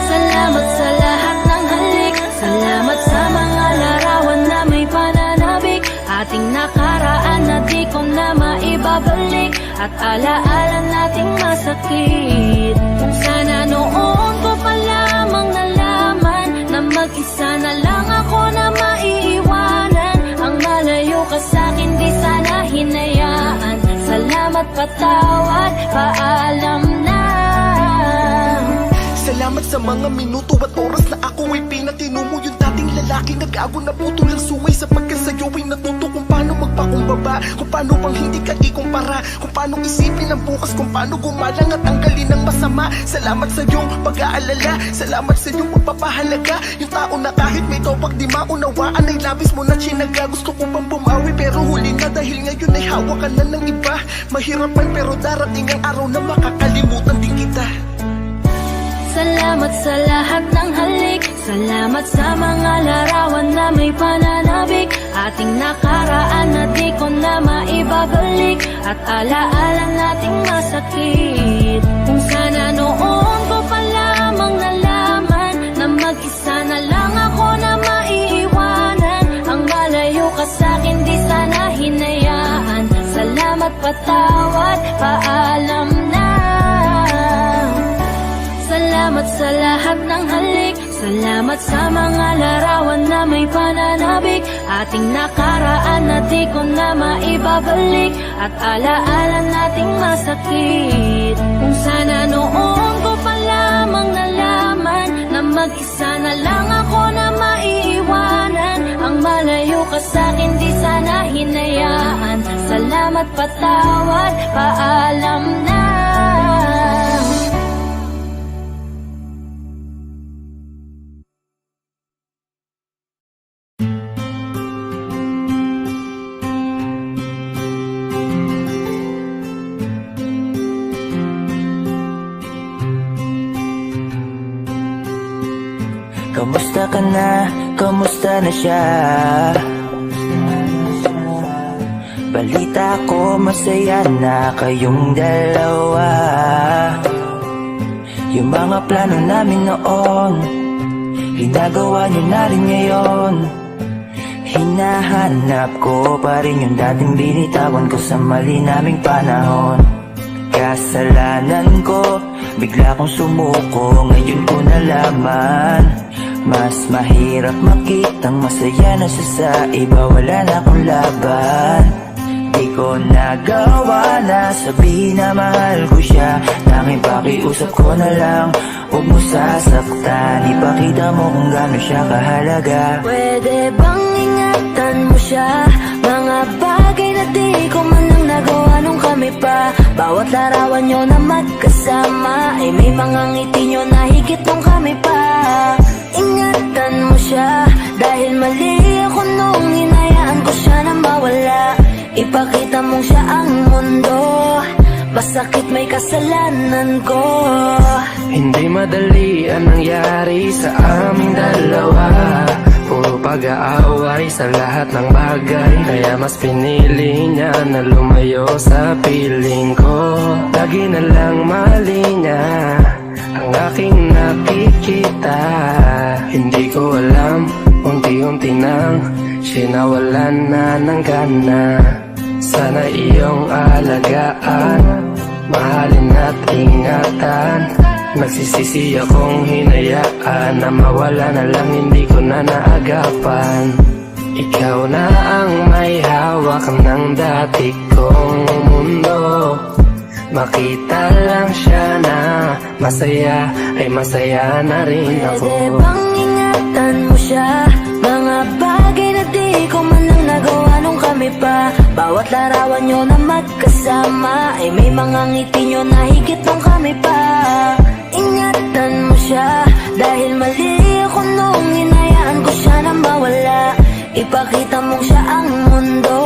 Salamat sa lahat ng halik, salamat sa mga larawan na may pananabik. Ating nakaraan na di ko na maibabalik, at alaala nating masakit. Kung sana noon ko pa lamang nalaman na mag-isa na lang ako na maiiwanan. Ang malayo ka sa'kin di sana hinayaan. Salamat, patawad, paalam na. Salamat sa sa mga minuto at oras na ako ay pinatino mo. Yung dating lalaki nag-ago na puto lang sungay, sapagkat sa'yo ay natuto kung paano magpakumbaba, kung paano bang hindi ka ikumpara, kung paano isipin ang bukas, kung paano gumalang at tanggalin ang masama. Salamat sa iyong pag-aalala, salamat sa iyong pagpapahalaga. Yung tao na kahit may topak di maunawaan ay labis mo na chinaga. Gusto ko pang bumawi pero huli na, dahil ngayon ay hawak ka na ng iba. Mahirapan pero darating ang araw na makakalimutan din kita. Salamat sa lahat ng halik, salamat sa mga larawan na may pananabik. Ating nakaraan na di ko na maibabalik, at alaala nating masakit. Kung sana noon ko pa lamang nalaman na mag-isa na lang ako na maiiwanan. Ang malayo ka sa'kin di sana hinayaan. Salamat, patawad, paalam na. Salamat sa lahat ng halik, salamat sa mga larawan na may pananabik. Ating nakaraan na di ko na maibabalik, at alaala nating masakit. Kung sana noon ko pa lamang nalaman na mag-isa na lang ako na maiiwanan. Ang malayo ka sa'kin di sana hinayaan. Salamat, patawad, paalam na. Kamusta ka na? Kamusta na siya? Balita ko masaya na kayong dalawa. Yung mga plano namin noon, ginagawa niyo na rin ngayon. Hinahanap ko pa rin yung dating binitawan ko sa mali naming panahon. Kasalanan ko, bigla kong sumuko, ngayon ko nalaman. Mas mahirap makitang masaya na siya sa iba, wala na akong laban. Di ko nagawa na sabihin na mahal ko siya, tanging pakiusap ko na lang, huwag mo sasaktan. Ipakita mo kung gaano siya kahalaga. Pwede bang ingatan mo siya? Mga bagay na di ko man lang nagawa nung kami pa. Bawat larawan nyo na magkasama ay may mga ngiti nyo na higit nung kami pa. Ingatan mo siya, dahil mali ako nung hinayaan ko siya na mawala. Ipakita mong siya ang mundo, masakit may kasalanan ko. Hindi madali ang nangyari sa aming dalawa. Puro pag-aaway sa lahat ng bagay, kaya mas pinili niya na lumayo sa piling ko. Lagi na lang mali niya ang aking nakikita. Hindi ko alam, unti-unti nang sinawalan na ng gana. Sana iyong alagaan, mahalin at ingatan. Nagsisisi akong hinayaan na mawala na lang, hindi ko na naagapan. Ikaw na ang may hawak ng dati kong mundo. Makita lang siya na masaya, ay masaya na rin ako. Pwede bang ingatan mo siya? Mga bagay na di ko man lang nagawa nung kami pa. Bawat larawan nyo na magkasama ay may mga ngiti nyo na higit nung kami pa. Ingatan mo siya, dahil mali ako nung hinayaan ko siya na mawala. Ipakita mong siya ang mundo,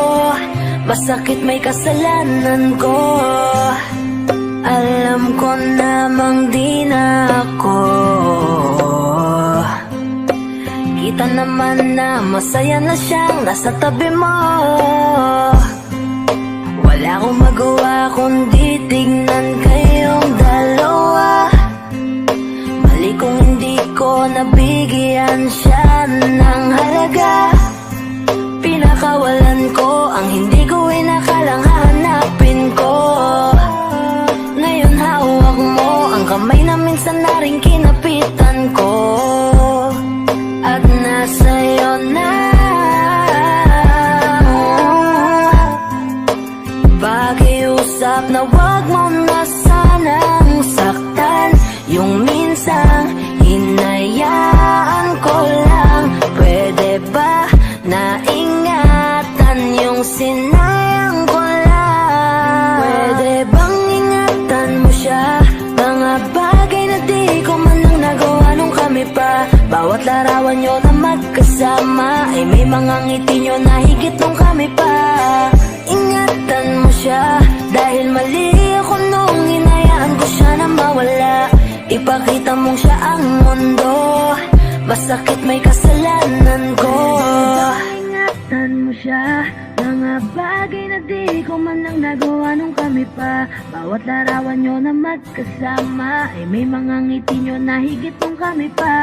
masakit may kasalanan ko. Alam ko namang di na ako. Kita naman na masaya na siyang nasa tabi mo. Wala akong magawa kundi tignan kayong dalawa. Mali kung hindi ko nabigyan siya ng halaga. Pinakawalan ko ang hindi ko inakalang hahanapin ko. Ngayon hawak mo ang kamay na minsan na rin kinapitan ko. At nasa'yo na. Pakiusap na wag mo na sanang saktan yung minsan Bawat larawan nyo na magkasama ay may mga ngiti nyo na higit nung kami pa. Ingatan mo siya dahil mali ako nung hinayaan ko siya na mawala. Ipakita mong siya ang mundo, masakit may kasalanan ko. Ingatan mo siya, mga bagay na di ko man lang nagawa nung kami pa. Bawat larawan nyo na magkasama ay may mga ngiti nyo na higit nung kami pa.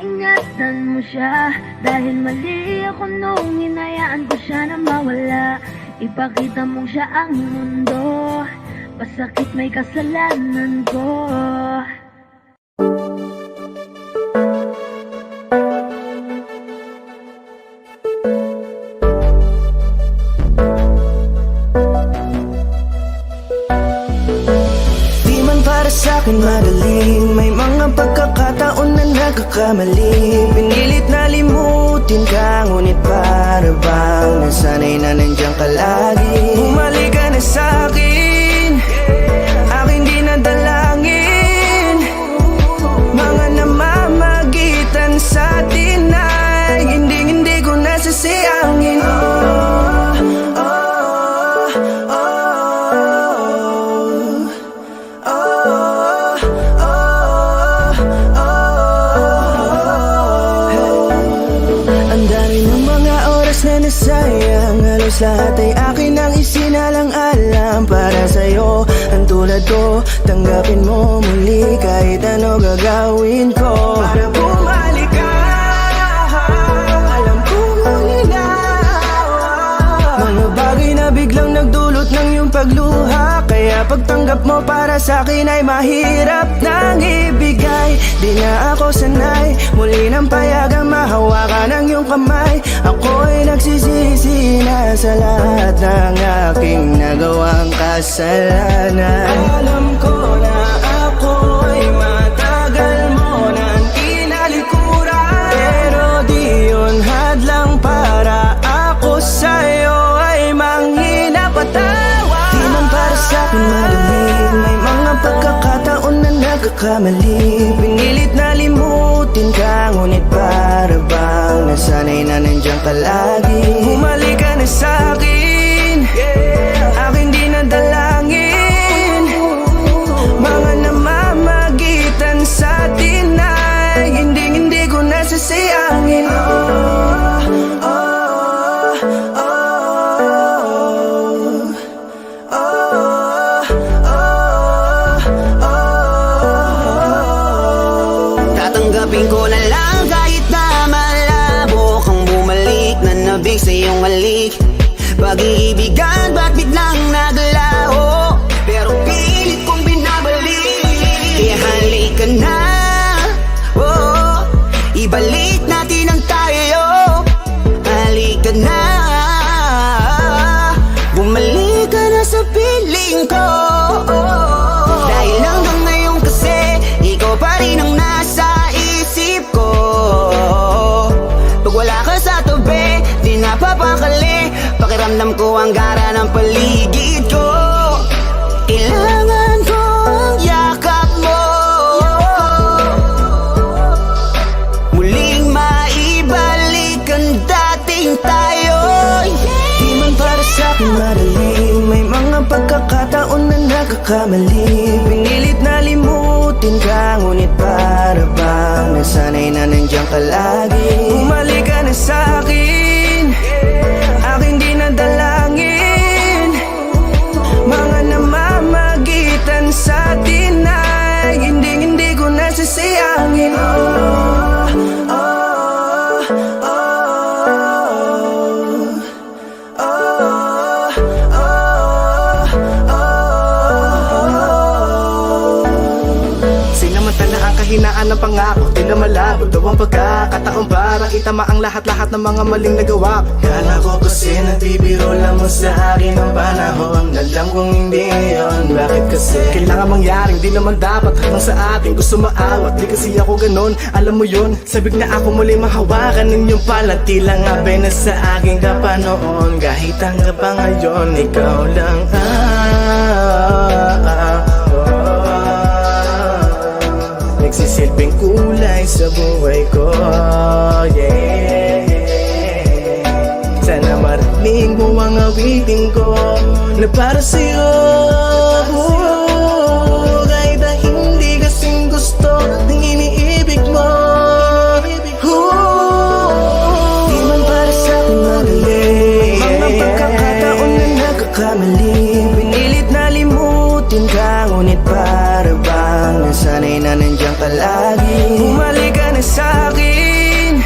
Ingatan mo siya dahil mali ako nung hinayaan ko siya na mawala. Ipakita mong siya ang mundo, masakit may kasalanan ko. Di man para sa'kin madali, may mga pagkakataon na nagkakamali. Pinilit na limutin ka, ngunit para bang nasanay na nandiyan ka lagi. Bumalik ka na sa'kin, aking di nadalangin. Mga namamagitan sa atin ay hindi ko nasasayangin. Sayang, halos lahat ay akin ang isinalang-alam para sa'yo. Ang tulad ko, tanggapin mo muli kahit ano gagawin ko. Para bumalik ka, alam kong ulinaw. Mga bagay na biglang nagdulot ng iyong pagluha, kaya pagtanggap mo para sa'kin ay mahirap nang ibigay. Di na ako sanay, muli nang payagang mahawakan ang iyong kamay. Ako ay nagsisisi na sa lahat ng aking nagawang kasalanan. Alam ko na ako ay matagal mo nang tinalikuran, pero di yun hadlang para ako sa'yo ay manghina patawa. Di man para sa'kin madali, may mga pagkakataon na nagkakamali. Pinilit na limutin ka, ngunit para bang nasanay na nandiyan ka lagi. Bumalik ka na sa'kin, aking di nadalangin. Mga namamagitan sa atin ay hindi ko nasasayangin. Tatanggapin ko na lang kahit na malabo kang bumalik na nabig sa iyong halik. Pag-iibigan ba't biglang naglaho, pero pilit kong binabalik. Kaya halika na, oh, ibalik natin ang tayo. Halika na, bumalik ka na sa piling ko. Dahil hanggang ngayon kasi ikaw pa rin ang nasa isip ko. Pag wala ka sa tabi, di napapakali. Pakiramdam ko ang gara ng paligid ko. Kailangan ko ang yakap mo, muling maibalik ang dating tayo. Di man para sa'kin madali, may mga pagkakataon na nagkakamali. Pinilit na limutin ka, ngunit para bang nasanay na nandiyan ka lagi. Bumalik ka na sa'kin, aking di nadalangin. Mga namamagitan sa atin ay hindi ko nasasayangin. Sinamantala ang kahinaan ng pangako, di na malabo daw ang pagkakataon para itama ang lahat-lahat ng mga maling nagawa. Kala ko kasi nabibiro lang mo sa akin ang panahon. Alam kong hindi yun, bakit kasi kailangan mangyaring di naman dapat hanggang sa atin gusto maawat. Di kasi ako ganun, alam mo yun. Sabik na ako muli mahawakan ninyong palat. Tila nga na sa aking kapanoon. Kahit hanggang pa ngayon, ikaw lang nagsisilbing kulay sa buhay ko. Yeah. Sana marinig mo ang awitin ko na para sa'yo. Kahit na hindi kasing gusto ng iniibig mo. Di man para sa'kin magaling mga pagkakataon na nagkakamali. Pinilit na limutin ka, ngunit para bang nasanay na nandiyan ka lagi. Bumalik ka na sa'kin,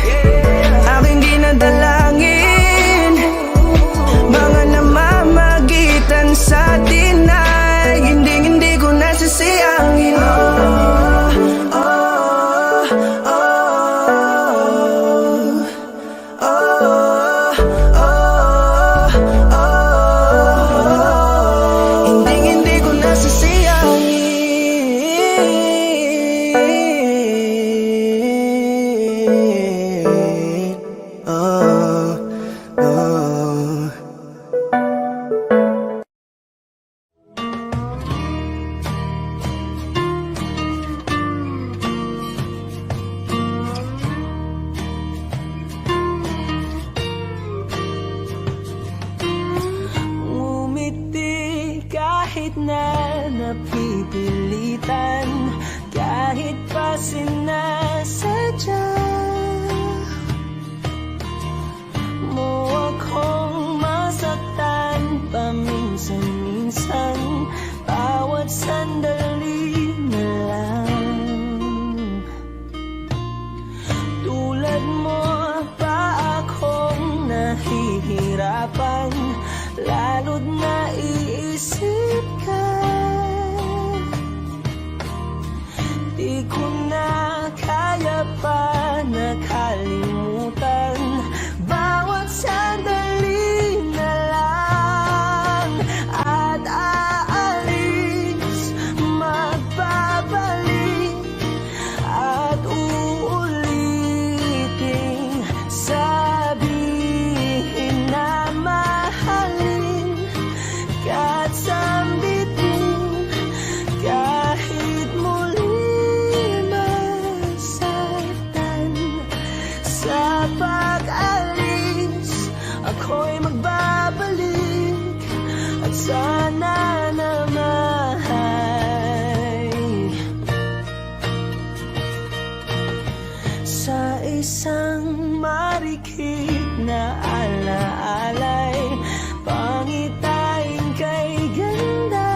aking dinadalangin. Mga namamagitan sa atin ay hindi ko nasasayangin. Hindi ko nasasayangin. Ngumiti kahit na napipilitan, kahit pa sinasadya mo akong masaktan paminsan-minsan. Bawat sandali na lang, tulad mo pa akong nahihirapan, lalo't naiisip ka. Di ko na kaya pa nakalimutan bawat sandali na lang. At aalis, magbabalik at uulitin, sabihin na mahalin kahit sambitin, kahit muli masaktan. Sa pag-alis, ako'y magbabalik at sana naman sa isang marikit na alaalay, pangitain kay ganda.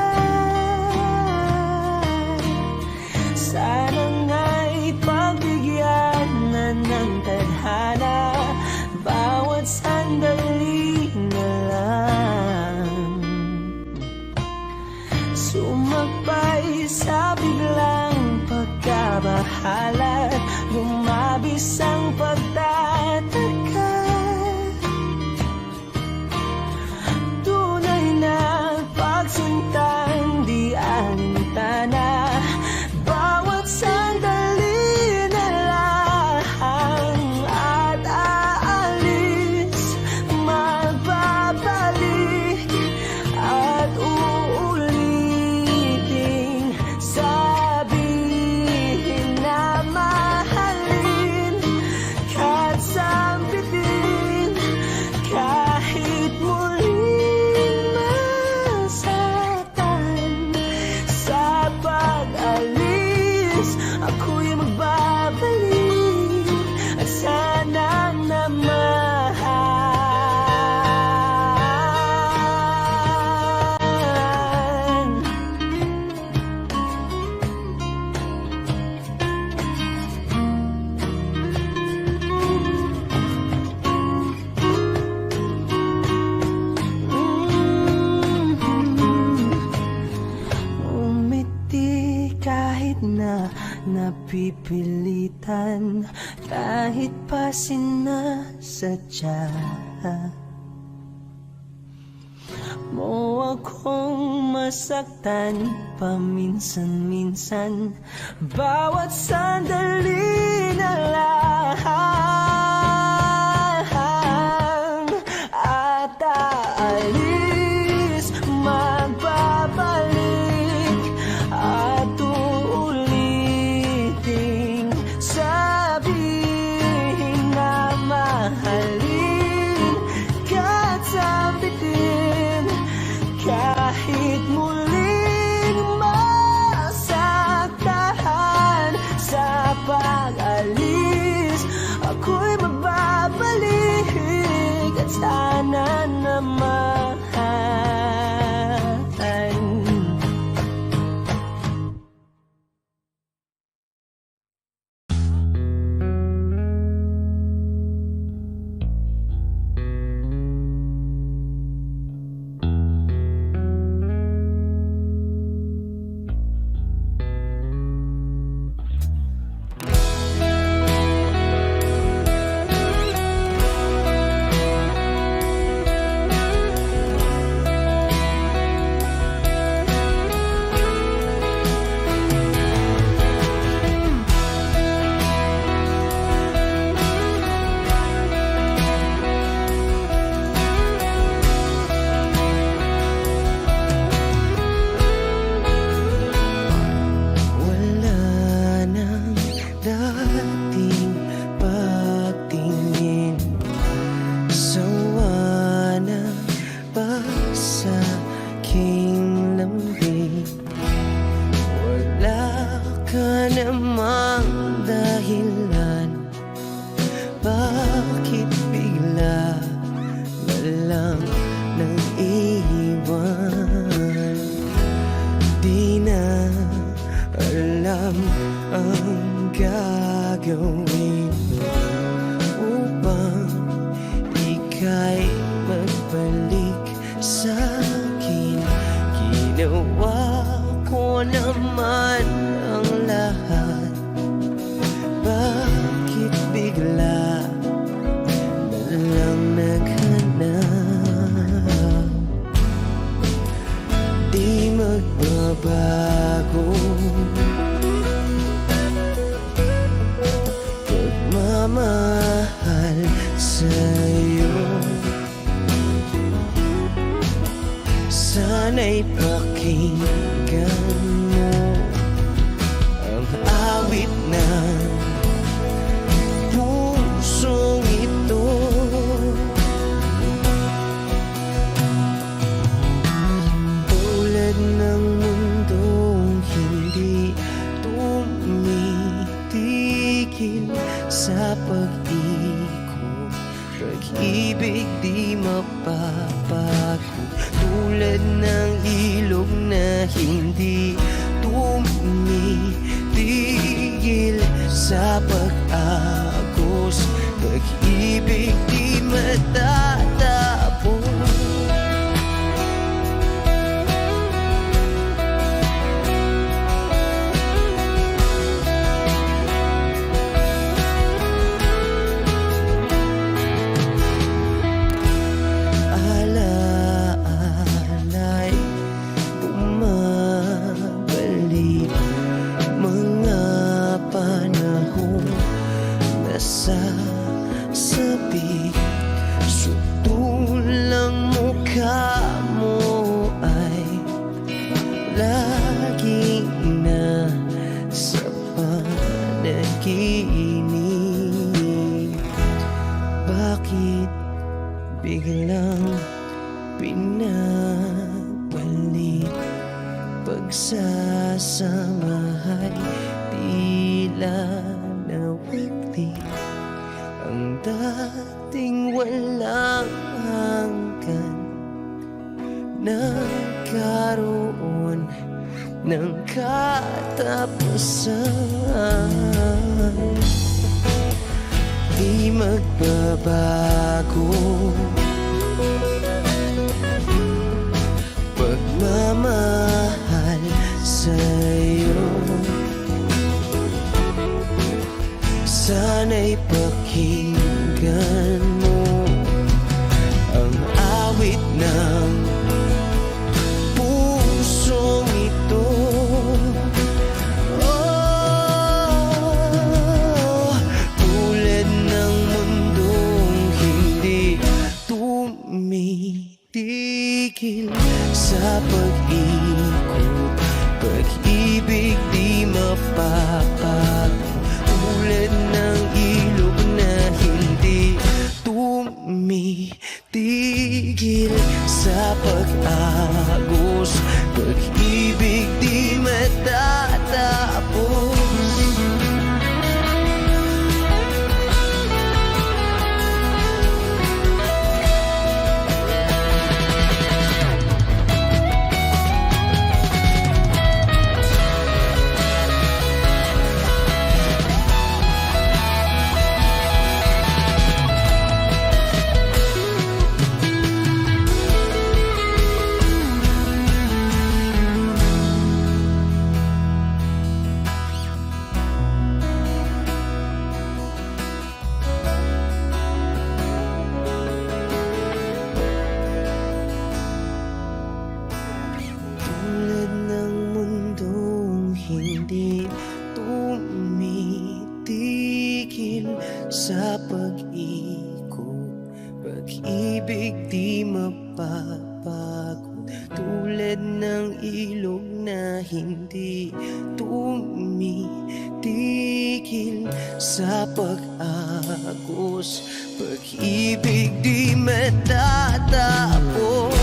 Sana nga'y pagbigyan na ng tadhana bawat sandali na lang. Sumakbay sa biglang pagkabahala, lumabis ang pagtataka. Tunay na pagsuntang di alintana, bawat sandali na lang. At aalis, magbabalik at uulitin, sabihin na mahalin kahit sambitin, kahit muling masaktan. Sa pag-alis, ako'y magbabalik at sana naman umiti kahit na napipilitan, kahit pa sinasadya mo akong masaktan paminsan-minsan. Bawat sandali na lang at aalis, magbabalik at uulitin, alis, ako'y mababalik at sana naman gagawin upang ika'y magbalik sa'kin? Ginawa ko naman ang lahat, bakit bigla na lang naghanap? Di magbabago pagmamahal sa'yo. Sana'y pakinggan mo ang awit ng pusong ito. Tulad ng mundong hindi tumitigil sa pag-ikot, pag-ibig di mapapago. Tulad ng ilog na hindi tumitigil sa pag-agos, pag-ibig di matatapos. Sabi, sutulang mukha mo ay lagi na sa panaginip. Bakit biglang pinabalik? Pagsasamahay tila nawagli, ang dating walang hanggan nagkaroon ng katapusan. Di magbabago pagmamahal sa'yo. Sana'y pakinggan mo ang awit ng pusong ito. Oh, tulad ng mundong hindi tumitigil sa pag-ikot, pag-ibig di mapapago. Tulad ng ilog na hindi tumitigil sa pag-agos, pag-ibig di matatapos. tigil sa pag-ikot. Pag-ibig di mapapagod, tulad ng ilog na hindi tumitigil sa pag-agos. Pag-ibig di matatapos.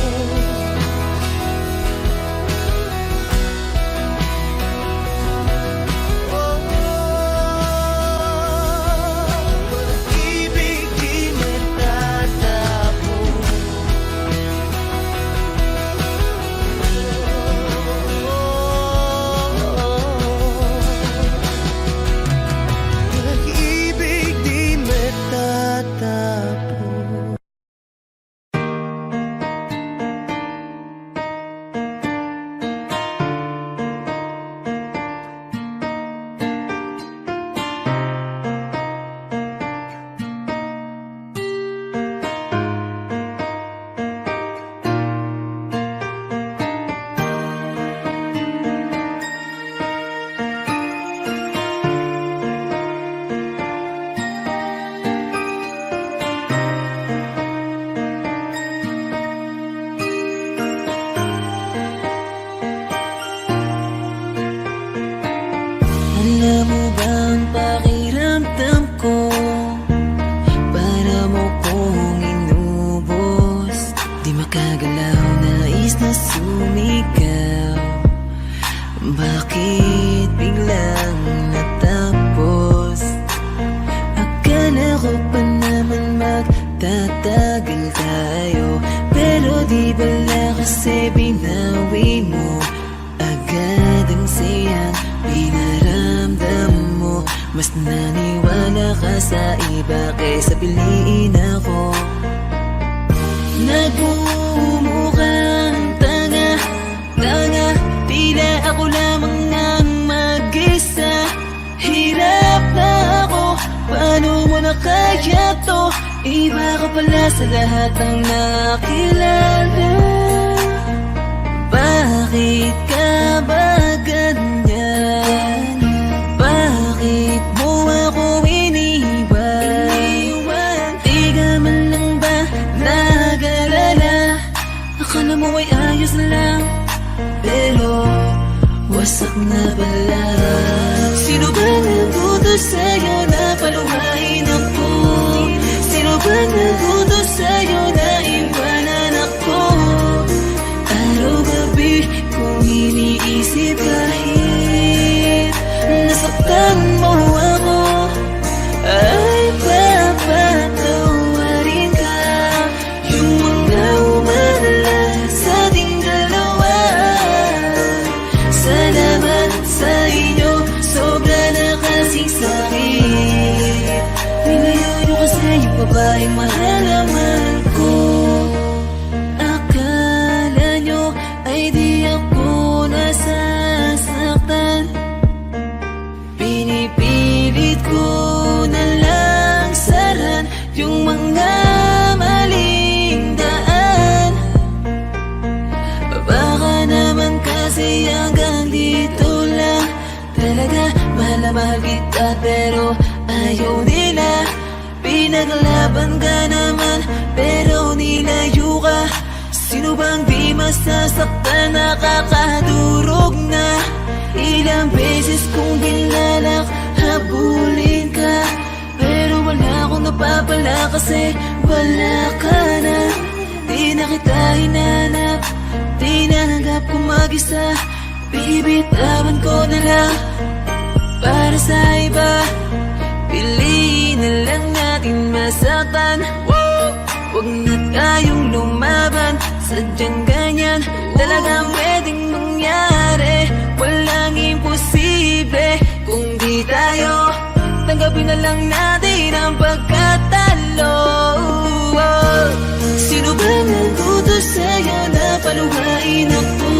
Alam mo ba ang pakiramdam ko? Para mo kong inubos, di makagalaw, nais na sumigaw. Bakit biglang natapos? Akala ko pa naman magtatagal tayo, pero di bala kasi binawi mo agad ang sayang pinaramdam mo. Mas naniwala ka sa iba kaysa piliin ako. Nagmumukhang tanga, tila ako lamang ang mag-isa. Hirap na ako, paano mo na kaya to? Iba ka pala sa lahat ng nakilala. Bakit ka ba ganyan? Bakit mo ako iniwan? Di ka man lang ba nag-alala? Akala mo ay ayos lang, pero wasak na pala. Sino ba nagutos sa'yo na paluhain ako? Sino ba nagutos sa'yo na iwanan ako? Araw-gabi kung iniisip kahit nasaktan mo ako, ay papatawarin ka. Yung mga umalala sa ating dalawa, salamat sa inyo, sobra na kasing sakit. Nilayo nyo kasi yung babaeng mahal ko. Akala nyo ay di ako nasasaktan. Pinipilit ko na lang saran yung mga maling daan. Baka naman kasi hanggang dito lang. Talaga mahal na mahal kita, pero ayaw nila. Pinaglaban ka naman, pero nilayo ka. Sino bang di masasaktan, nakakadurog na? Ilang beses kong binalak, habulin ka, pero wala akong napapala kasi wala ka na. Di na kita hinanap, di nanggap kong mag-isa. Bibitawan ko na lang para sa iba. Piliin na lang natin masaktan. Huwag na tayong lumaban, sadyang ganyan talagang pwedeng mangyari. Walang imposible kung di tayo. Tanggapin na lang natin ang pagkatalo. Sino ba nagutos sa'yo na paluhain ako?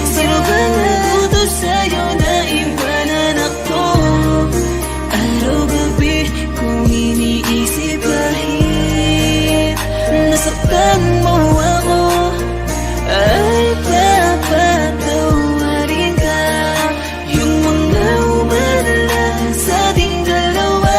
Sino ba nagutos sa'yo na iwanan ako? Araw-gabi kung iniisip kahit nasaktan mo ako, ay papatawarin ka. Yung mga umalala sa ating dalawa,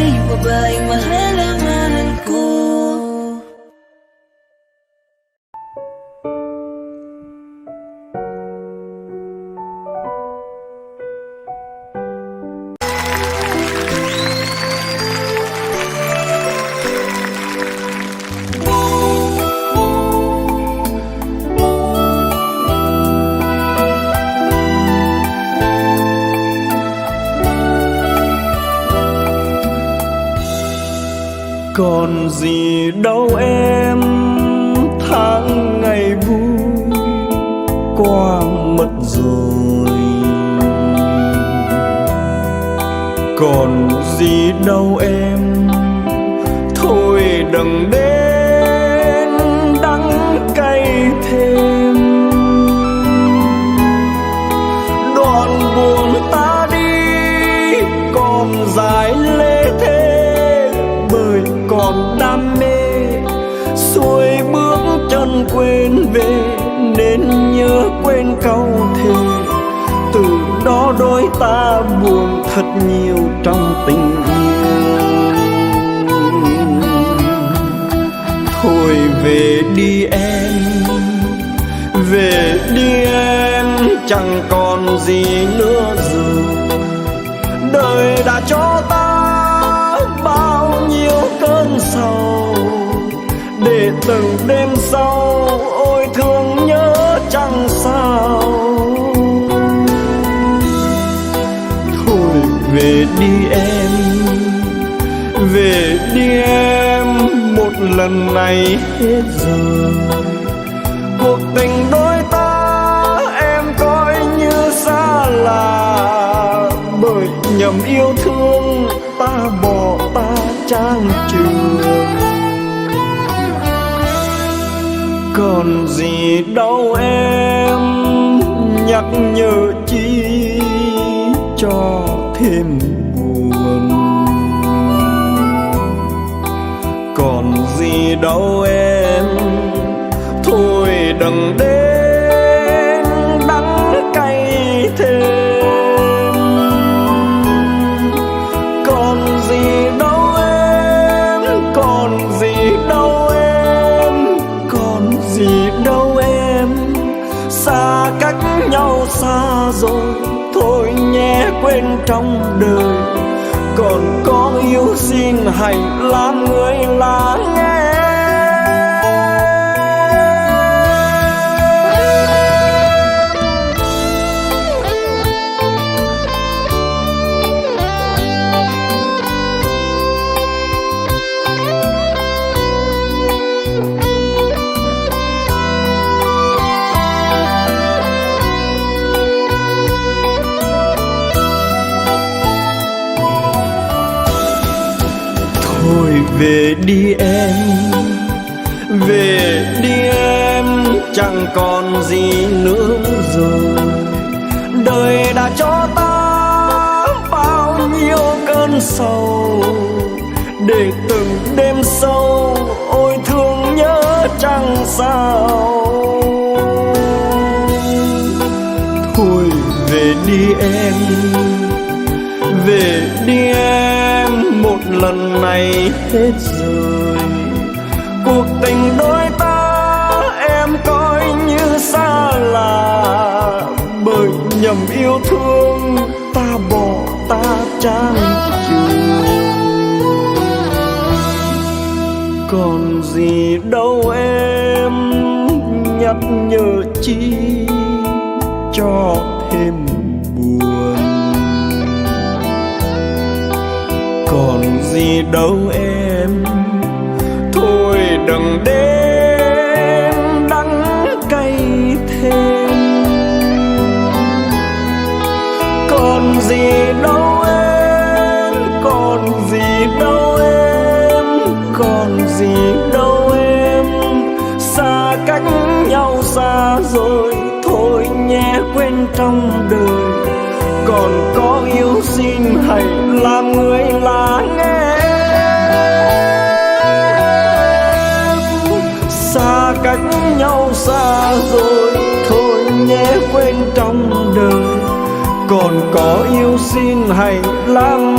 yung babaeng mahalangan ko. Còn gì đâu em, tháng ngày vui qua mất rồi. Còn gì đâu em, thôi đừng đến đắng cay thêm. Đoạn buồn ta đi còn dài lê thế, bởi còn đam mê xuôi bước chân quên về, nên nhớ quên câu thề. Từ đó đôi ta buồn thật nhiều trong tình yêu. Thôi về đi em, về đi em, chẳng còn gì nữa rồi. Đời đã cho ta bao nhiêu cơn sầu, để từng đêm sau ôi thương nhớ chẳng sao. Thôi về đi em, về đi em, một lần này hết rồi. Cuộc tình đôi ta em coi như xa lạ, bởi nhầm yêu thương ta bỏ ta trang trường. Còn gì đâu em, nhắc nhở chi cho thêm buồn. Còn gì đâu em, thôi đừng đến đắng cay thêm. Còn gì đâu em, còn gì đâu em, còn gì đâu em. Xa cách nhau xa rồi, thôi nhé quên trong đời. Còn có yêu xin hãy làm người lắng nghe. Thôi về đi em, về đi em, chẳng còn gì nữa rồi. Đời đã cho ta bao nhiêu cơn sầu, để từng đêm sâu ôi thương nhớ chẳng sao. Thôi về đi em, về đi em, một lần này hết rồi. Cuộc tình đôi ta em coi như xa lạ, bởi nhầm yêu thương ta bỏ ta trang trường. Còn gì đâu em, nhắc nhở chi cho thêm buồn. Còn gì đâu em, thôi đừng đến đắng cay thêm. Còn gì đâu em, còn gì đâu em, còn gì đâu em. Xa cách nhau xa rồi, thôi nhé quên trong đời. Còn có yêu xin hãy làm người lắng nghe. Xa cách nhau xa rồi, thôi nhé quên trong đời. Còn có yêu xin hãy làm